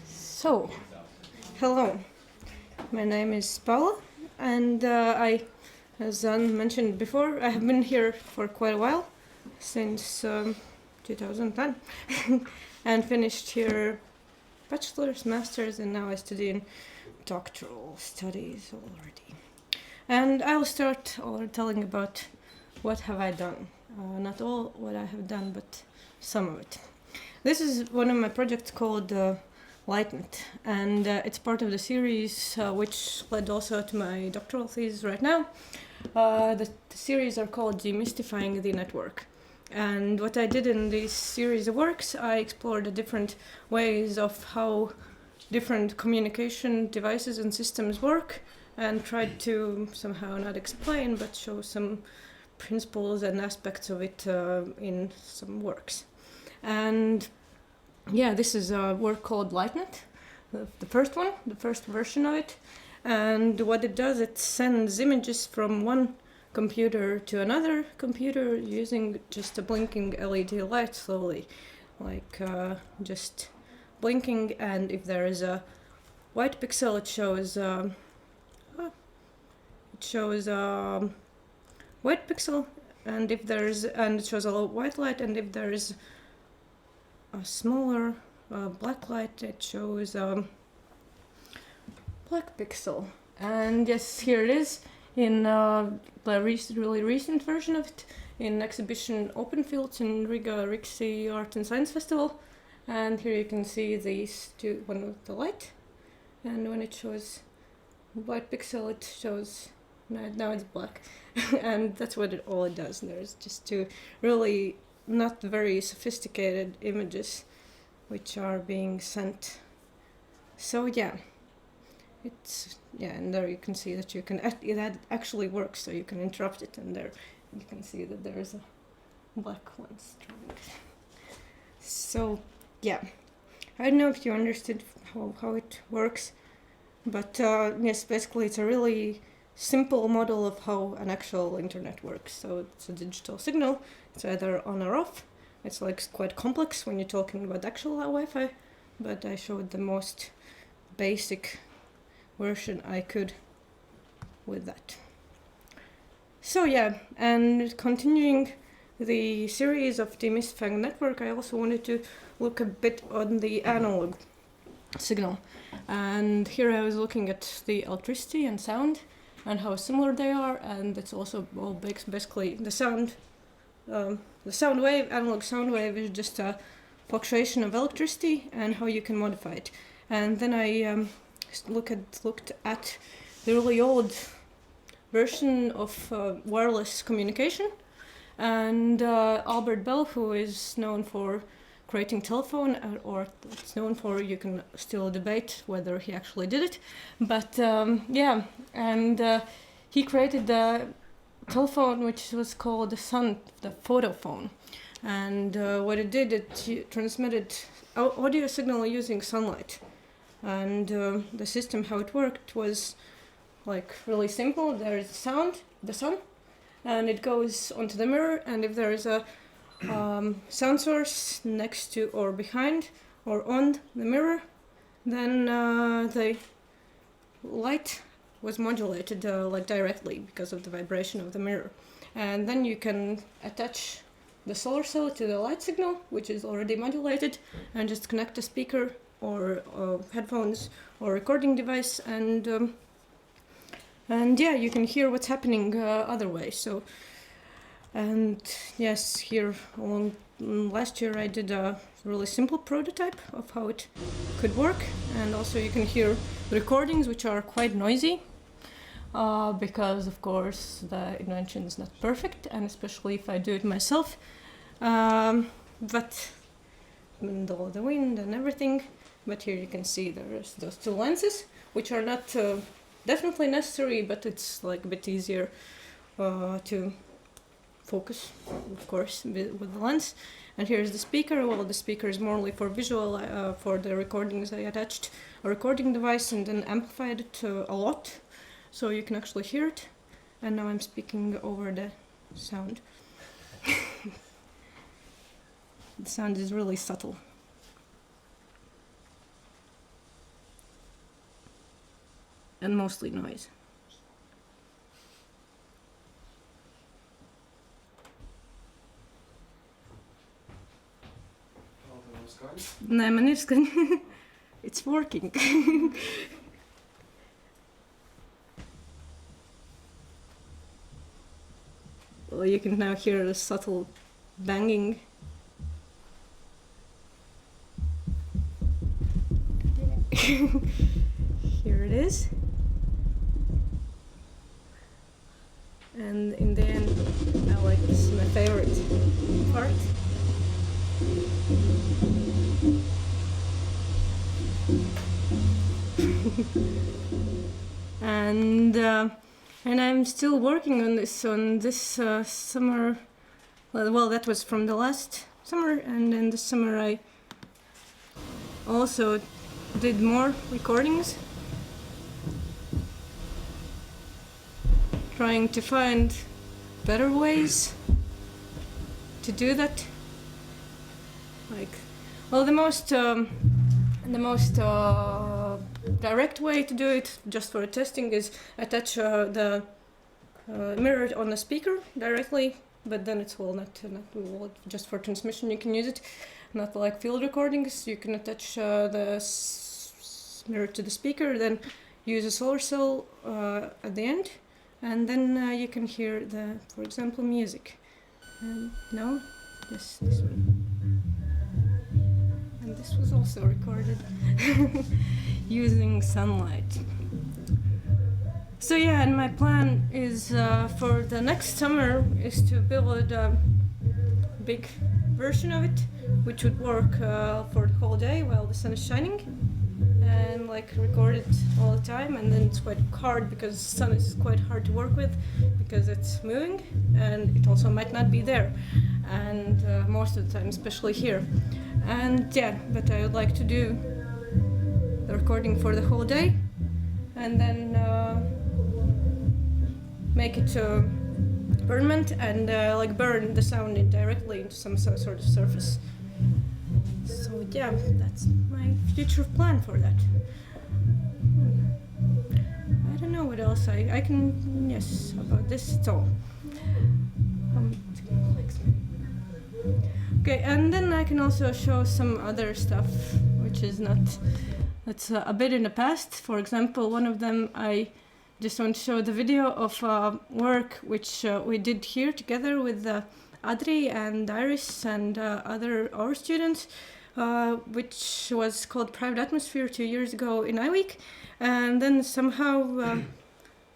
So, hello, my name is Paula, and as Anne mentioned before, I have been here for quite a while, since 2010, and finished here bachelor's, master's, and now I study in doctoral studies already. And I'll start telling about what have I done. Not all what I have done, but some of it. This is one of my projects called LightNet, and it's part of the series which led also to my doctoral thesis right now. The series are called Demystifying the Network. And what I did in this series of works, I explored the different ways of how different communication devices and systems work, and tried to somehow not explain, but show some principles and aspects of it in some works. And yeah, this is a work called LightNet, the first one, the first version of it. And what it does, it sends images from one computer to another computer using just a blinking LED light slowly, like just blinking. And if there is a white pixel, it shows white pixel, and if there's it shows a white light, and if there is a smaller black light, it shows black pixel. And yes, here it is in the really recent version of it in exhibition Open Fields in Riga Rixi Art and Science Festival. And here you can see these two, one with the light, and when it shows white pixel, it shows now it's black. And that's what all it does. There's just two really not very sophisticated images which are being sent. So yeah, and there you can see that you can that actually works, so you can interrupt it, and there you can see that there is a black one strong. So yeah, I don't know if you understood how it works, but yes, basically it's a really simple model of how an actual internet works. So it's a digital signal, it's either on or off. It's like quite complex when you're talking about actual Wi-Fi, but I showed the most basic version I could with that. So yeah, and continuing the series of Demystifying the Network, I also wanted to look a bit on the analog signal. And here I was looking at the electricity and sound and how similar they are, and it's also all basically the sound wave, analog sound wave, is just a fluctuation of electricity and how you can modify it. And then I looked at the really old version of wireless communication, and Albert Bell, who is known for creating telephone, or it's known for, you can still debate whether he actually did it, but yeah, and he created the telephone which was called the photophone. And what it did, it transmitted audio signal using sunlight. And the system, how it worked, was like really simple. There is sound, the sun, and it goes onto the mirror, and if there is a sound source next to or behind or on the mirror, then the light was modulated like directly because of the vibration of the mirror. And then you can attach the solar cell to the light signal, which is already modulated, and just connect a speaker or headphones or recording device, and yeah, you can hear what's happening other way. So, and yes, here along last year I did a really simple prototype of how it could work, and also you can hear recordings which are quite noisy. because of course the invention is not perfect, and especially if I do it myself. But and all the wind and everything. But here you can see there's those two lenses, which are not definitely necessary, but it's like a bit easier to focus, of course, with the lens. And here's the speaker. Well, the speaker is more for visual. For the recordings, I attached a recording device and then amplified it a lot, so you can actually hear it. And now I'm speaking over the sound. The sound is really subtle. And mostly noise. Nej, men nu ska it's working. Well, you can now hear the subtle banging. Here it is. And in the end, I like this is my favorite part. And I'm still working on this summer. Well, that was from the last summer, and then this summer I also did more recordings, trying to find better ways to do that. Like, well, the most direct way to do it, just for testing, is attach the mirror on the speaker directly. But then it's not just for transmission. You can use it, not like field recordings. You can attach the mirror to the speaker, then use a solar cell at the end, and then you can hear for example, music. And no, this one. And this was also recorded using sunlight. So yeah, and my plan is for the next summer is to build a big version of it, which would work for the whole day while the sun is shining, and like record it all the time. And then it's quite hard because the sun is quite hard to work with because it's moving, and it also might not be there, and most of the time, especially here. And yeah, but I would like to do the recording for the whole day, and then make it permanent and like burn the sound directly into some sort of surface. So yeah, that's my future plan for that. I don't know what else I can, yes, about this at all. Okay, and then I can also show some other stuff which is not, that's a bit in the past. For example, one of them, I just want to show the video of work which we did here together with Adri and Iris and our students, which was called Private Atmosphere 2 years ago in iWeek. And then somehow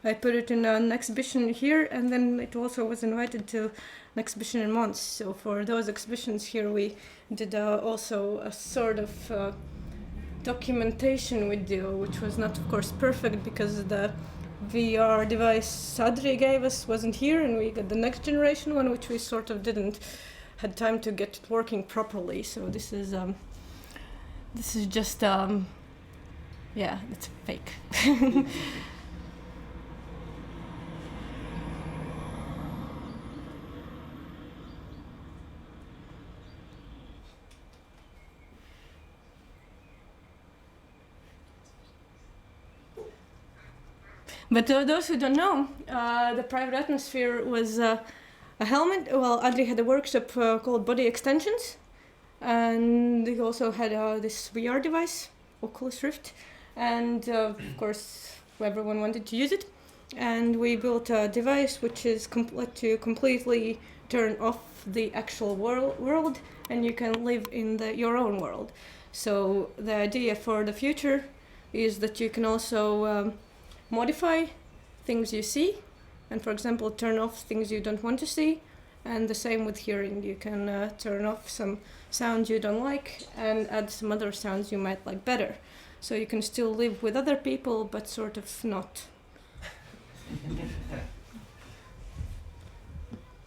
I put it in an exhibition here, and then it also was invited to an exhibition in Mons. So for those exhibitions here, we did also a sort of documentation video, which was not, of course, perfect because the VR device Adri gave us wasn't here, and we got the next generation one, which we sort of didn't had time to get it working properly. So this is just yeah, it's fake. But those who don't know, the Private Atmosphere was a helmet. Well, Adri had a workshop called Body Extensions, and he also had this VR device, Oculus Rift, and of course everyone wanted to use it. And we built a device which is to completely turn off the actual world, and you can live in your own world. So the idea for the future is that you can also modify things you see, and for example turn off things you don't want to see. And the same with hearing. You can turn off some sounds you don't like and add some other sounds you might like better. So you can still live with other people, but sort of not.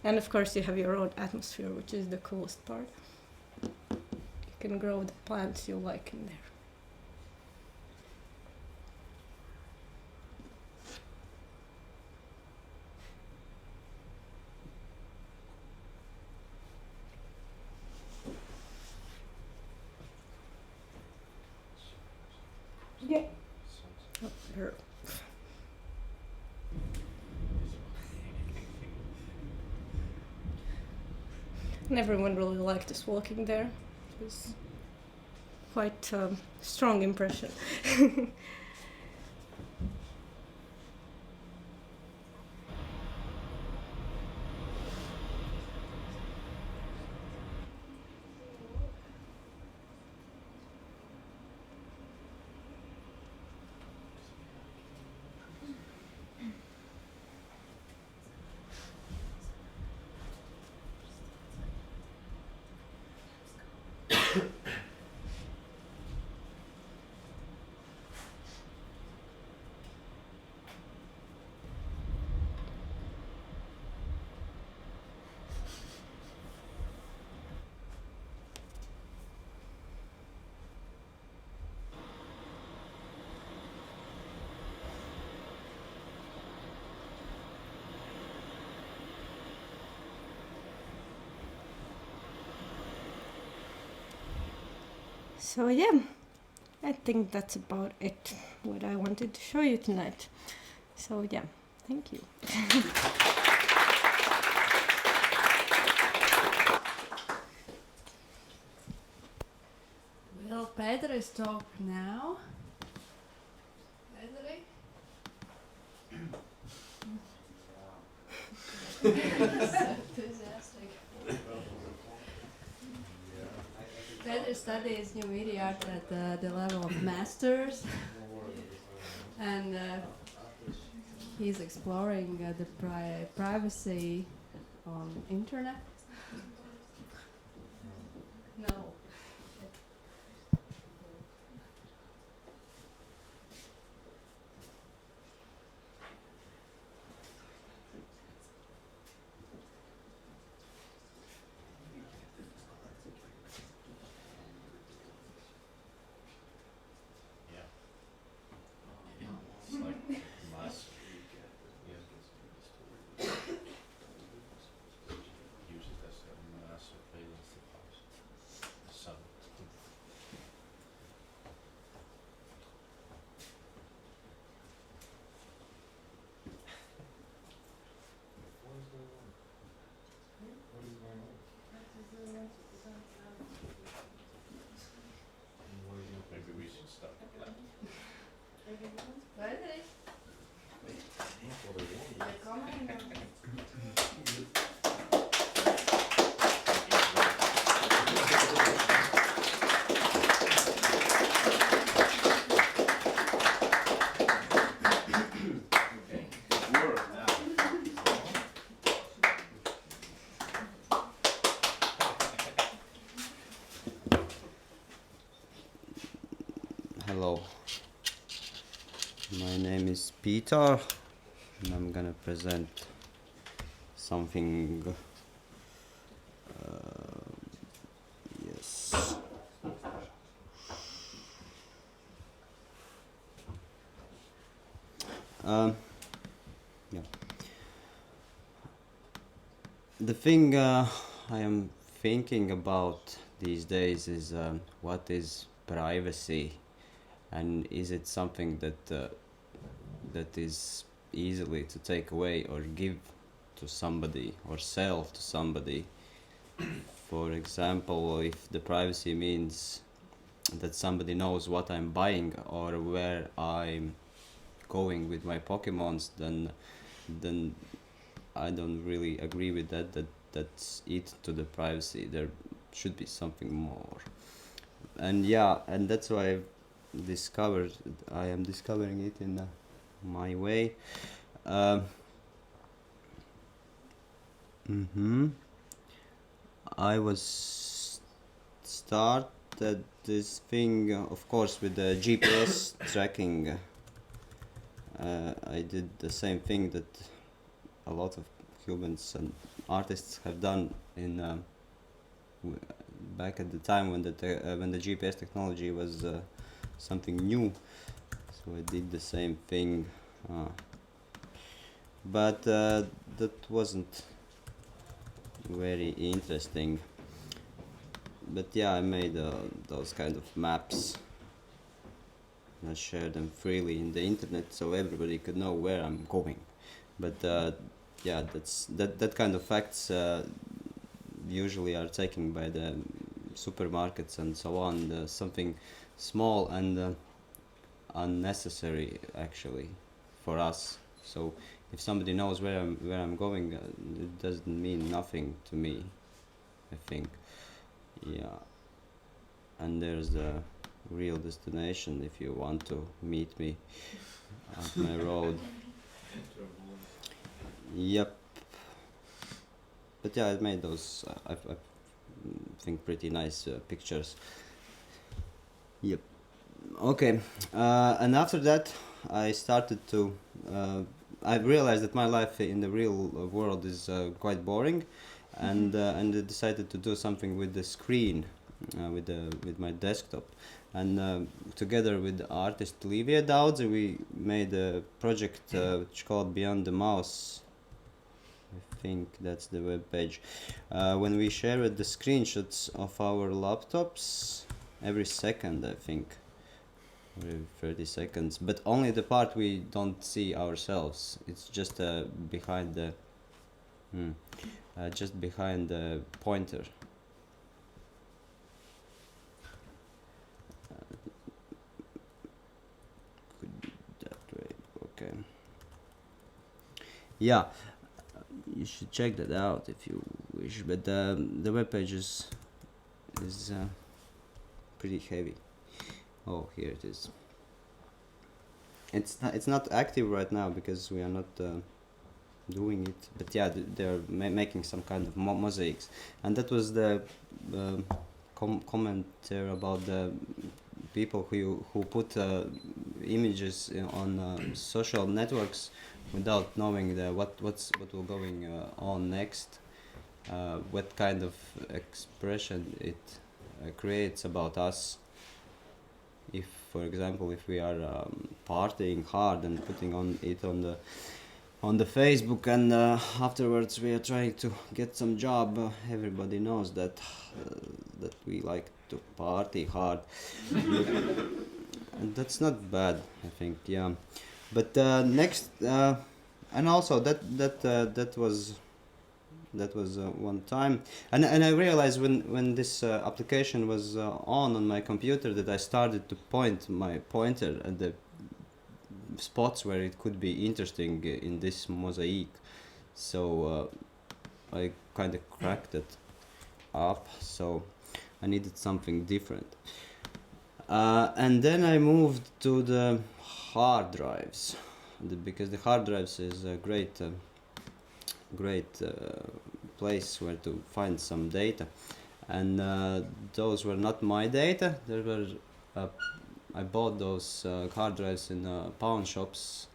And of course you have your own atmosphere, which is the coolest part. You can grow the plants you like in there. Yeah. Oh, there. And everyone really liked us walking there. It was quite a strong impression. So yeah, I think that's about it, what I wanted to show you tonight. So yeah, thank you. Will Petri talk now? Petri? Enthusiastic. Petri studies new media art at the level of masters, and he's exploring the privacy on internet. No. Maybe we should stop. Petri? You're coming? Hello, my name is Peter and I'm gonna present something. Yes. Yeah. The thing I am thinking about these days is what is privacy. And is it something that that is easily to take away or give to somebody or sell to somebody? For example, if the privacy means that somebody knows what I'm buying or where I'm going with my Pokemons, then I don't really agree with that. That's it to the privacy. There should be something more. And yeah, and that's why I am discovering it in my way. I was started this thing, of course, with the GPS tracking. I did the same thing that a lot of humans and artists have done in back at the time when the GPS technology was something new. So I did the same thing, but that wasn't very interesting. But yeah, I made those kind of maps. I shared them freely in the internet so everybody could know where I'm going. But yeah, that kind of facts usually are taken by the supermarkets and so on. Something small and unnecessary actually for us. So if somebody knows where I'm going, it doesn't mean nothing to me, I think. Yeah. And there's the real destination if you want to meet me at my road. Yep. But yeah, I made those, I think, pretty nice pictures. Yep. Okay. And after that, I started to, I realized that my life in the real world is quite boring, and I decided to do something with the screen, with my desktop. And together with the artist Livia Daudze, we made a project which called Beyond the Mouse. I think that's the web page. When we shared the screenshots of our laptops every second, I think, every 30 seconds, but only the part we don't see ourselves. It's just behind the, just behind the pointer. Could be that way. Okay. Yeah. You should check that out if you wish, but the webpage is pretty heavy. Oh, here it is. It's not active right now because we are not doing it. But yeah, they're making some kind of mosaics, and that was the comment there about the people who put images on social networks without knowing what will going on next, what kind of expression it creates about us. If, for example, if we are partying hard and putting it on the Facebook, and afterwards we are trying to get some job, everybody knows that we like to party hard. And that's not bad, I think. Yeah. But next, and also that was one time, and I realized when this application was on my computer that I started to point my pointer at the spots where it could be interesting in this mosaic. So I kind of cracked it up. So I needed something different. And then I moved to the hard drives, because the hard drives is a great place where to find some data, and those were not my data. There were I bought those hard drives in pawn shops,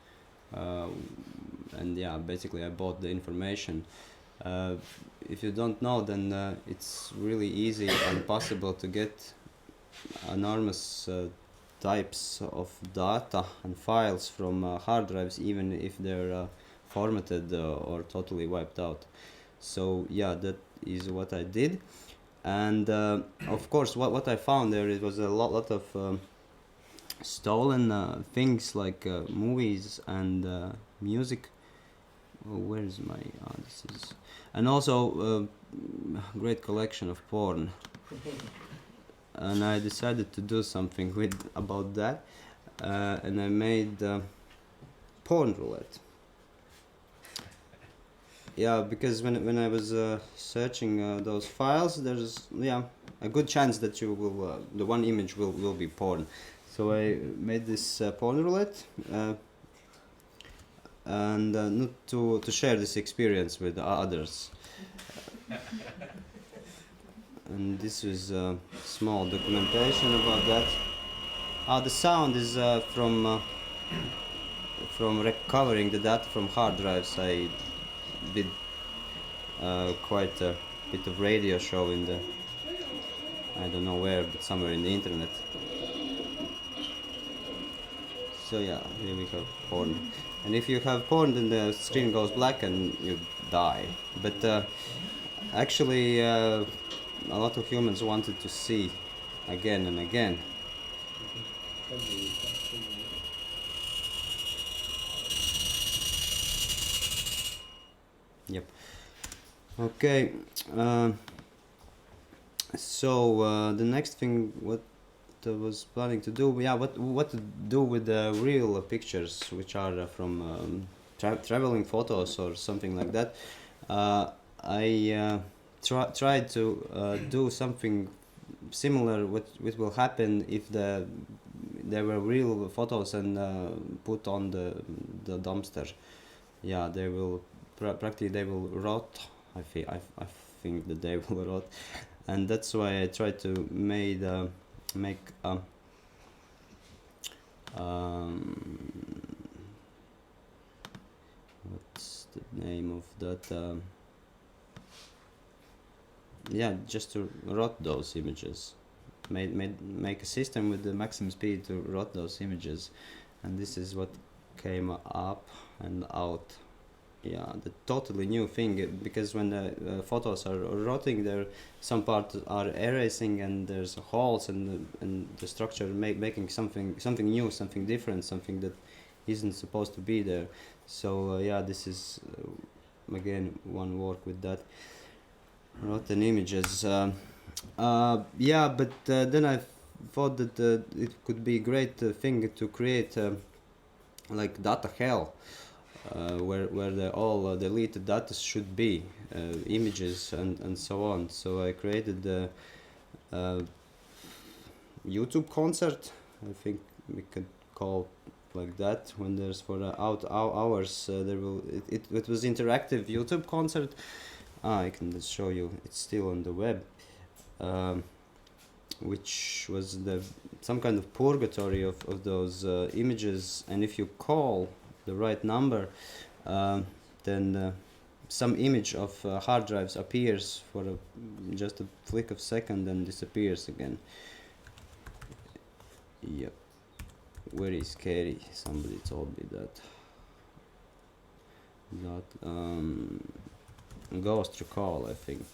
and yeah, basically I bought the information. If you don't know, then it's really easy and possible to get enormous types of data and files from hard drives, even if they're formatted or totally wiped out. So yeah, that is what I did. And of course what I found there, it was a lot of stolen things like movies and music. Oh, where is my this is, and also great collection of porn. And I decided to do something about that, and I made porn roulette. Yeah, because when I was searching those files, there's a good chance that you will the one image will be porn. So I made this porn roulette, and not to share this experience with others. And this is a small documentation about that. The sound is from recovering the data from hard drives. I did quite a bit of radio show in the, I don't know where, but somewhere in the internet. So yeah, here we have porn. And if you have porn, then the screen goes black and you die. But actually, a lot of humans wanted to see again and again. Yep. Okay. So the next thing, what I was planning to do, yeah, what to do with the real pictures, which are from traveling photos or something like that. I tried to do something similar. What will happen if there were real photos and put on the dumpster? Yeah, they will practically they will rot. I think that they will rot, and that's why I tried to make what's the name of that? Yeah, just to rot those images. Make a system with the maximum speed to rot those images, and this is what came up and out. Yeah, the totally new thing, because when the photos are rotting, there some parts are erasing, and there's holes, and the structure making something new, something different, something that isn't supposed to be there. So yeah, this is again one work with that rotten images. Yeah, but then I thought that it could be a great thing to create like data hell. Where all deleted data should be, images and so on. So I created the YouTube concert. I think we could call like that. When there's for the hours, there will it was interactive YouTube concert. I can just show you. It's still on the web. Which was some kind of purgatory of those images, and if you call the right number, then some image of hard drives appears for just a flick of second and disappears again. Yep, very scary. Somebody told me that. Ghost recall, I think.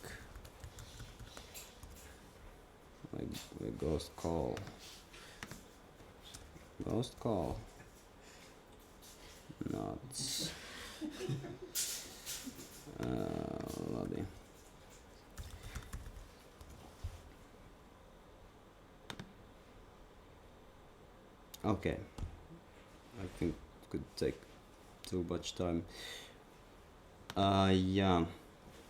Like a ghost call. Ghost call. Nuts. Lobby. Okay. I think it could take too much time. Yeah.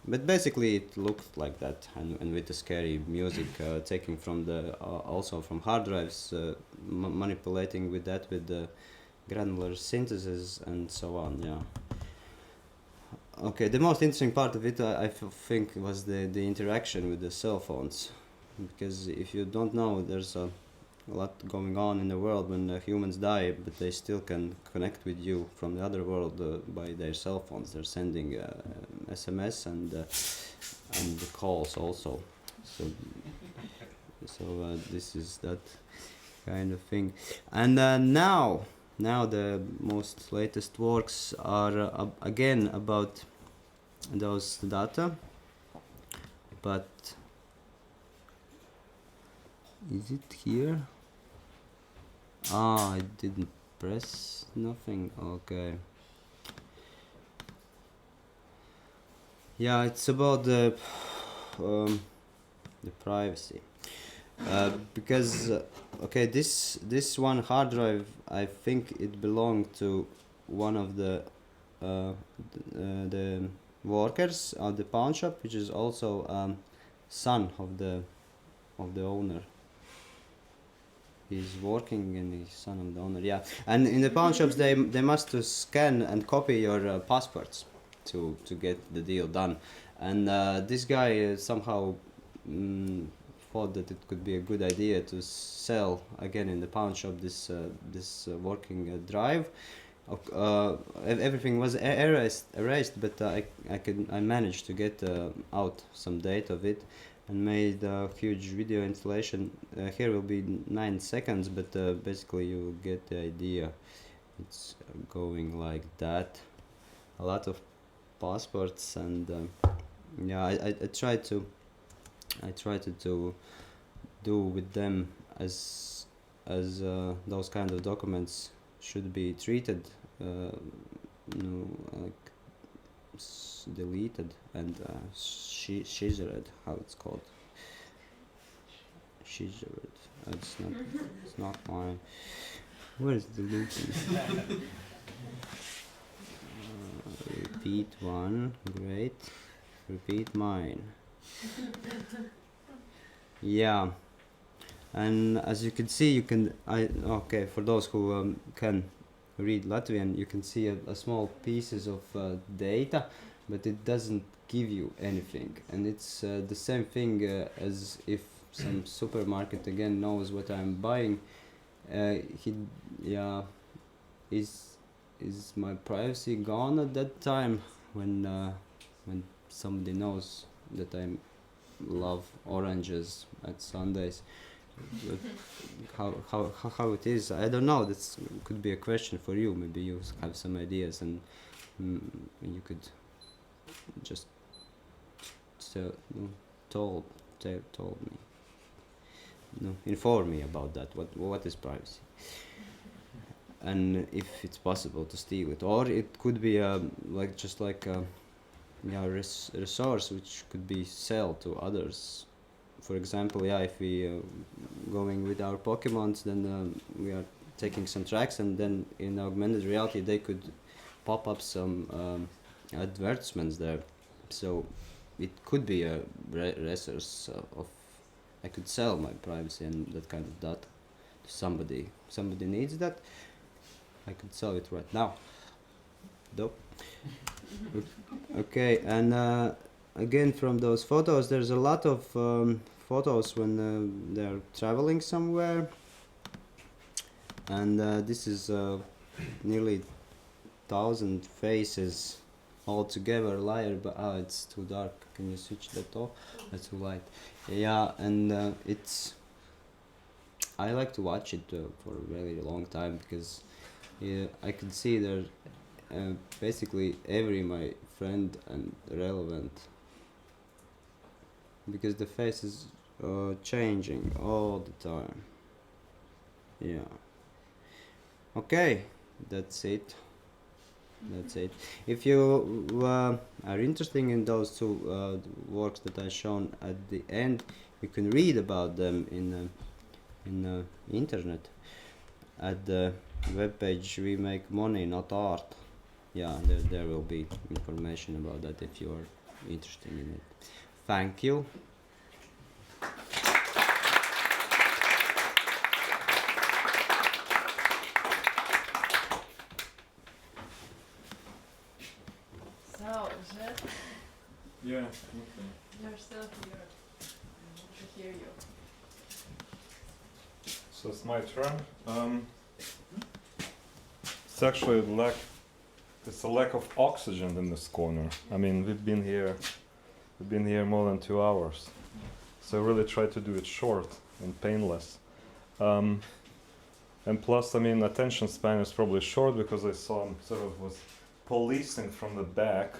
But basically it looked like that, and with the scary music taken from the also from hard drives, manipulating with that with the granular synthesis and so on. Yeah. Okay, the most interesting part of it, I think, was the interaction with the cell phones, because if you don't know, there's a lot going on in the world when humans die, but they still can connect with you from the other world by their cell phones. They're sending SMS and the calls also. So this is that kind of thing. And now the most latest works are again about those data, but is it here? I didn't press nothing. Okay. Yeah, it's about the privacy. Because okay, this one hard drive, I think it belonged to one of the workers at the pawn shop, which is also son of the owner. he's working and he's son of the owner. Yeah, and in the pawn shops they must to scan and copy your passports to get the deal done. And this guy somehow thought that it could be a good idea to sell again in the pawn shop this working drive. Everything was erased, but I managed to get out some data of it and made a huge video installation. Here will be 9 seconds, but basically you get the idea. It's going like that. A lot of passports, and yeah, I try to do with them as those kind of documents should be treated, like deleted and scissored, how it's called. Scissored. It's not mine. Where is deleting? Repeat one, great. Repeat mine. Yeah. And as you can see, okay, for those who can read Latvian, you can see a small pieces of data, but it doesn't give you anything. And it's the same thing as if some supermarket again knows what I'm buying. Is my privacy gone at that time when somebody knows that I love oranges at Sundays? How it is, I don't know. That could be a question for you. Maybe you have some ideas, and you could just told me, inform me about that. What is privacy, and if it's possible to steal it, or it could be like a resource which could be sold to others. For example, if we going with our Pokemons, then we are taking some tracks, and then in augmented reality they could pop up some advertisements there. So it could be a resource of I could sell my privacy and that kind of data to somebody. Somebody needs that. I could sell it right now. Dope. Okay, and again from those photos, there's a lot of photos when they're traveling somewhere, and this is nearly 1,000 faces all together. Liar, but it's too dark. Can you switch that off? That's too light. Yeah, and it's. I like to watch it for a very long time because I can see there basically every my friend and relevant, because the face is changing all the time. Yeah. Okay, that's it. If you are interested in those two works that I shown at the end, you can read about them in internet at the webpage We Make Money Not Art. Yeah, there will be information about that if you are interested in it. Thank you. So, is it? Yeah, okay. You're still here. I want to hear you. So it's my turn. It's actually it's a lack of oxygen in this corner. I mean, we've been here more than 2 hours. So I really try to do it short and painless. And plus, I mean, attention span is probably short because I saw sort of was policing from the back,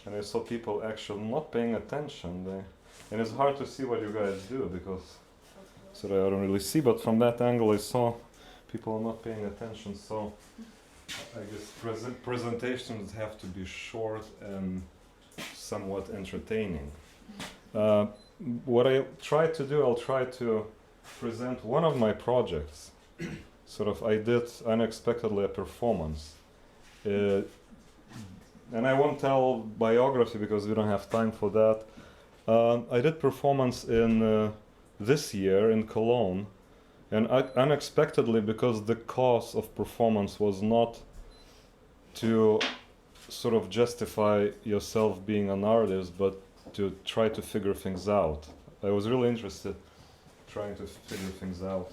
and I saw people actually not paying attention. And it's hard to see what you guys do because sort of I don't really see, but from that angle I saw people are not paying attention. So I guess presentations have to be short and somewhat entertaining. What I try to do, I'll try to present one of my projects. Sort of I did unexpectedly a performance. And I won't tell biography because we don't have time for that. I did performance in this year in Cologne And unexpectedly, because the cause of performance was not to sort of justify yourself being an artist, but to try to figure things out. I was really interested trying to figure things out.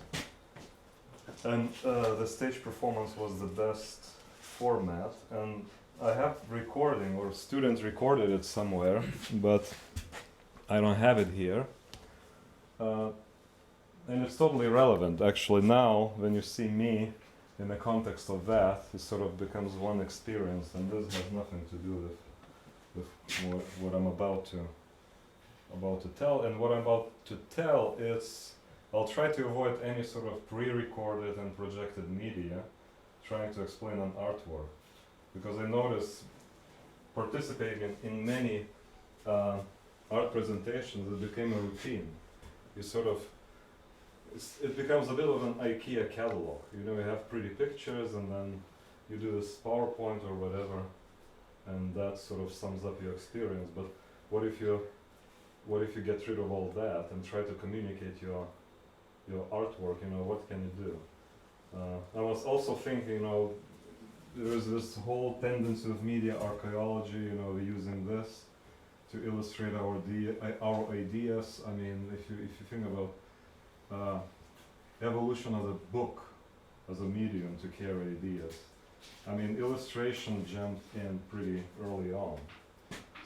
And the stage performance was the best format. And I have recording, or students recorded it somewhere, but I don't have it here. And it's totally relevant. Actually, now, when you see me in the context of that, it sort of becomes one experience, and this has nothing to do with what I'm about to tell. And what I'm about to tell is, I'll try to avoid any sort of pre-recorded and projected media, trying to explain an artwork, because I notice participating in many art presentations, it became a routine. You sort of, it becomes a bit of an IKEA catalog. You know, you have pretty pictures, and then you do this PowerPoint or whatever, and that sort of sums up your experience. But what if you get rid of all that and try to communicate your artwork? You know, what can you do? I was also thinking, you know, there is this whole tendency of media archaeology. You know, we're using this to illustrate our ideas. I mean, if you think about evolution of the book as a medium to carry ideas, I mean, illustration jumped in pretty early on.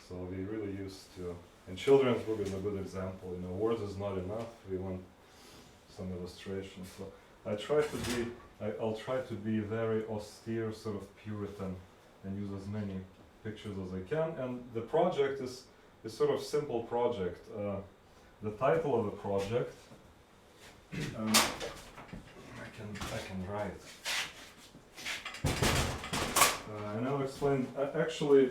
So we really used to, and children's book is a good example. You know, words is not enough. We want some illustration. So I'll try to be very austere, sort of Puritan, and use as many pictures as I can. And the project is sort of simple project. The title of the project, I can write. And I'll explain. Actually,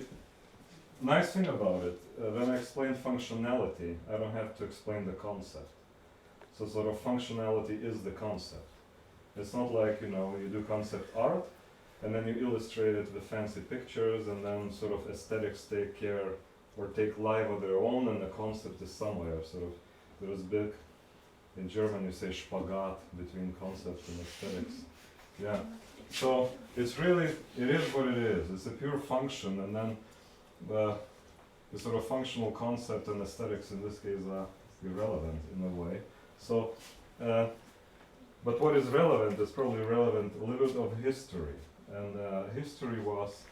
nice thing about it, when I explain functionality, I don't have to explain the concept. So sort of functionality is the concept. It's not like, you know, you do concept art, and then you illustrate it with fancy pictures, and then sort of aesthetics take care or take life of their own, and the concept is somewhere. Sort of, there is big, in German you say Spagat between concept and aesthetics. Yeah. So it's really, it is what it is. It's a pure function, and then the sort of functional concept and aesthetics in this case are irrelevant in a way. So, but what is relevant is probably relevant a little bit of history. And history was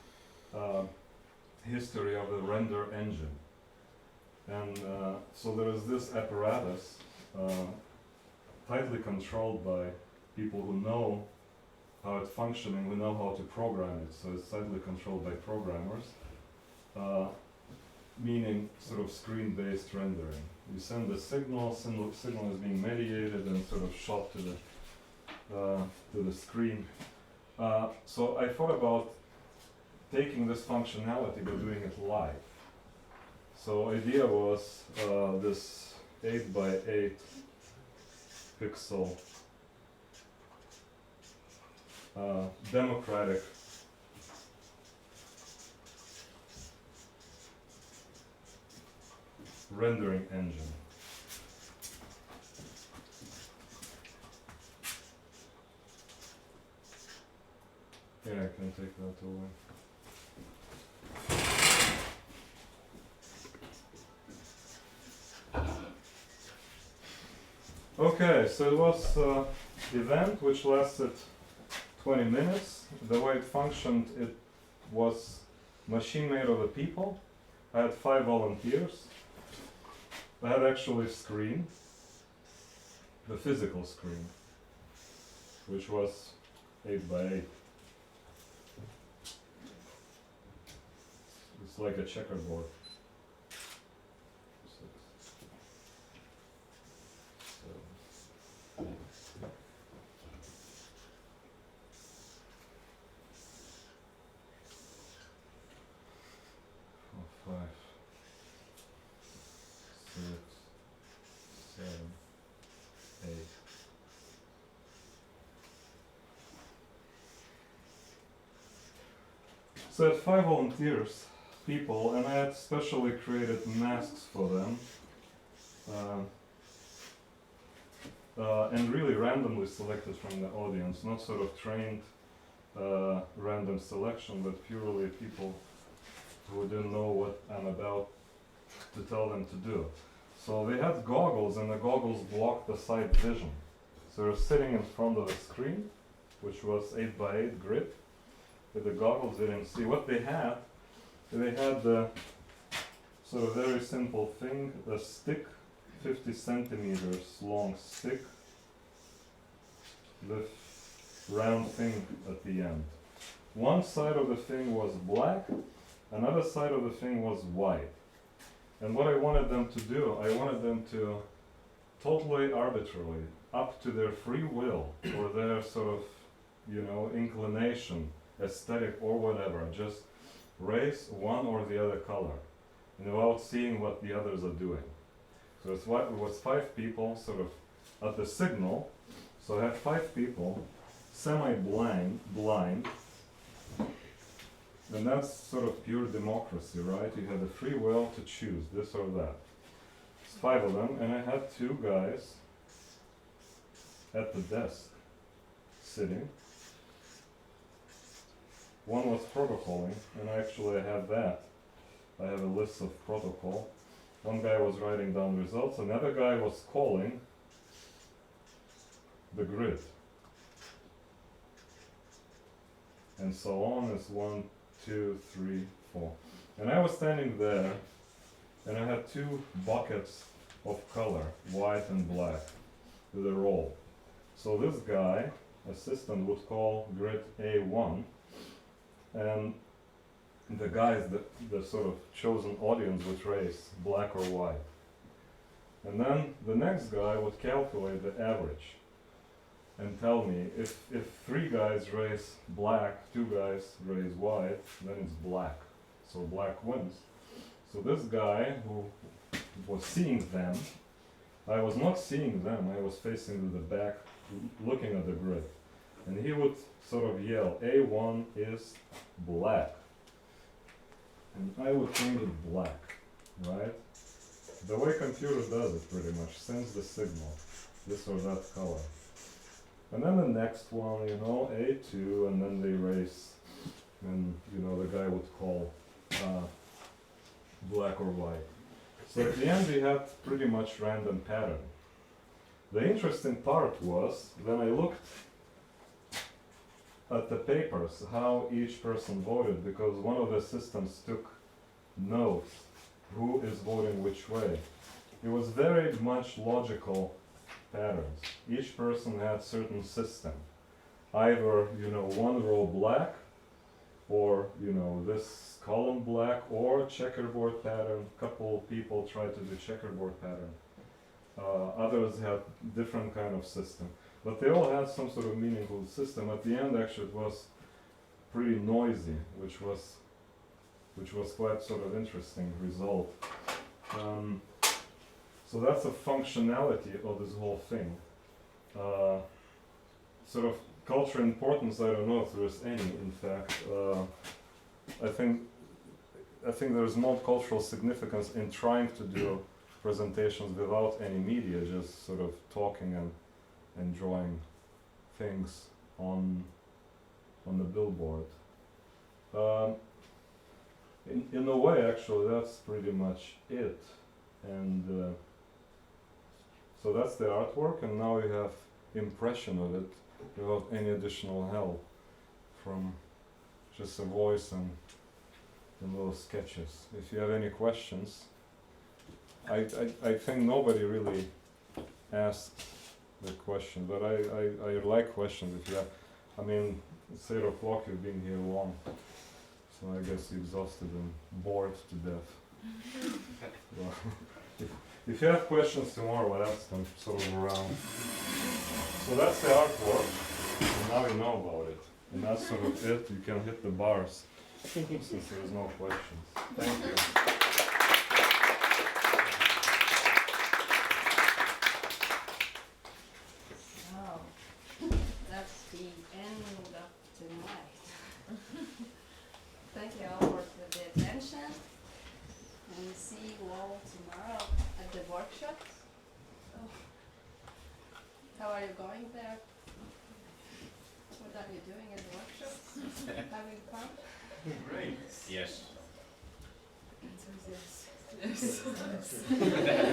history of the render engine. And so there is this apparatus tightly controlled by people who know how it's functioning, who know how to program it. So it's tightly controlled by programmers, meaning sort of screen-based rendering. You send the signal is being mediated and sort of shot to the screen. So I thought about taking this functionality but doing it live. So idea was this 8 by 8 pixel democratic rendering engine. Yeah, I can take that away. Okay, so it was an event which lasted 20 minutes. The way it functioned, it was machine made of the people. I had 5 volunteers. I had actually a screen, the physical screen, which was 8 by 8. It's like a checkerboard. 6, 7, 8. 4, 5, 6, 7, 8. So I had 5 volunteers, people, and I had specially created masks for them. and really randomly selected from the audience, not sort of trained random selection, but purely people who didn't know what I'm about to tell them to do. So they had goggles, and the goggles blocked the sight vision. So they're sitting in front of a screen, which was 8x8 grid. With the goggles, they didn't see what they had. They had the sort of very simple thing, a stick, 50 centimeters long stick, with round thing at the end. One side of the thing was black, another side of the thing was white. And what I wanted them to do, I wanted them to totally arbitrarily, up to their free will, or their sort of, you know, inclination, aesthetic or whatever, just raise one or the other color, and without seeing what the others are doing. So it was 5 people sort of at the signal. So I had 5 people, semi-blind, and that's sort of pure democracy, right? You had the free will to choose this or that. It's 5 of them, and I had 2 guys at the desk sitting. One was protocoling, and actually I have that. I have a list of protocol. One guy was writing down results, another guy was calling the grid. And so on is 1, 2, 3, 4. And I was standing there, and I had 2 buckets of color, white and black, with a roll. So this guy, assistant, would call grid A1, and the guys, the sort of chosen audience, would raise black or white. And then the next guy would calculate the average and tell me if 3 guys raise black, 2 guys raise white, then it's black. So black wins. So this guy who was seeing them, I was not seeing them, I was facing to the back, looking at the grid. And he would sort of yell, A1 is black. And I would change it black, right? The way computer does it pretty much, sends the signal, this or that color. And then the next one, you know, A2, and then they raise, and you know, the guy would call black or white. So at the end we had pretty much random pattern. The interesting part was, when I looked at the papers, how each person voted, because one of the systems took notes who is voting which way. It was very much logical patterns. Each person had certain system. Either, you know, one row black, or, you know, this column black, or checkerboard pattern. Couple people tried to do checkerboard pattern. Others had different kind of system. But they all had some sort of meaningful system. At the end, actually, it was pretty noisy, which was quite sort of interesting result. So that's the functionality of this whole thing. Sort of culture importance, I don't know if there is any, in fact. I think there's more cultural significance in trying to do presentations without any media, just sort of talking and drawing things on the billboard. In a way, actually, that's pretty much it. And so that's the artwork, and now you have impression of it without any additional help from just a voice and little sketches. If you have any questions, I think nobody really asked the question, but I like questions if you have. I mean, it's 8 o'clock, you've been here long, so I guess you're exhausted and bored to death. Well, if you have questions tomorrow, I'll ask them sort of around. So that's the artwork, and now you know about it. And that's sort of it. You can hit the bars since there's no questions. Thank you. So, that's the end of tonight. Thank you all for the attention, and see you all tomorrow at the workshop. How are you going there? What are you doing at the workshops? Having fun? Great. Yes. Answer is yes. Yes.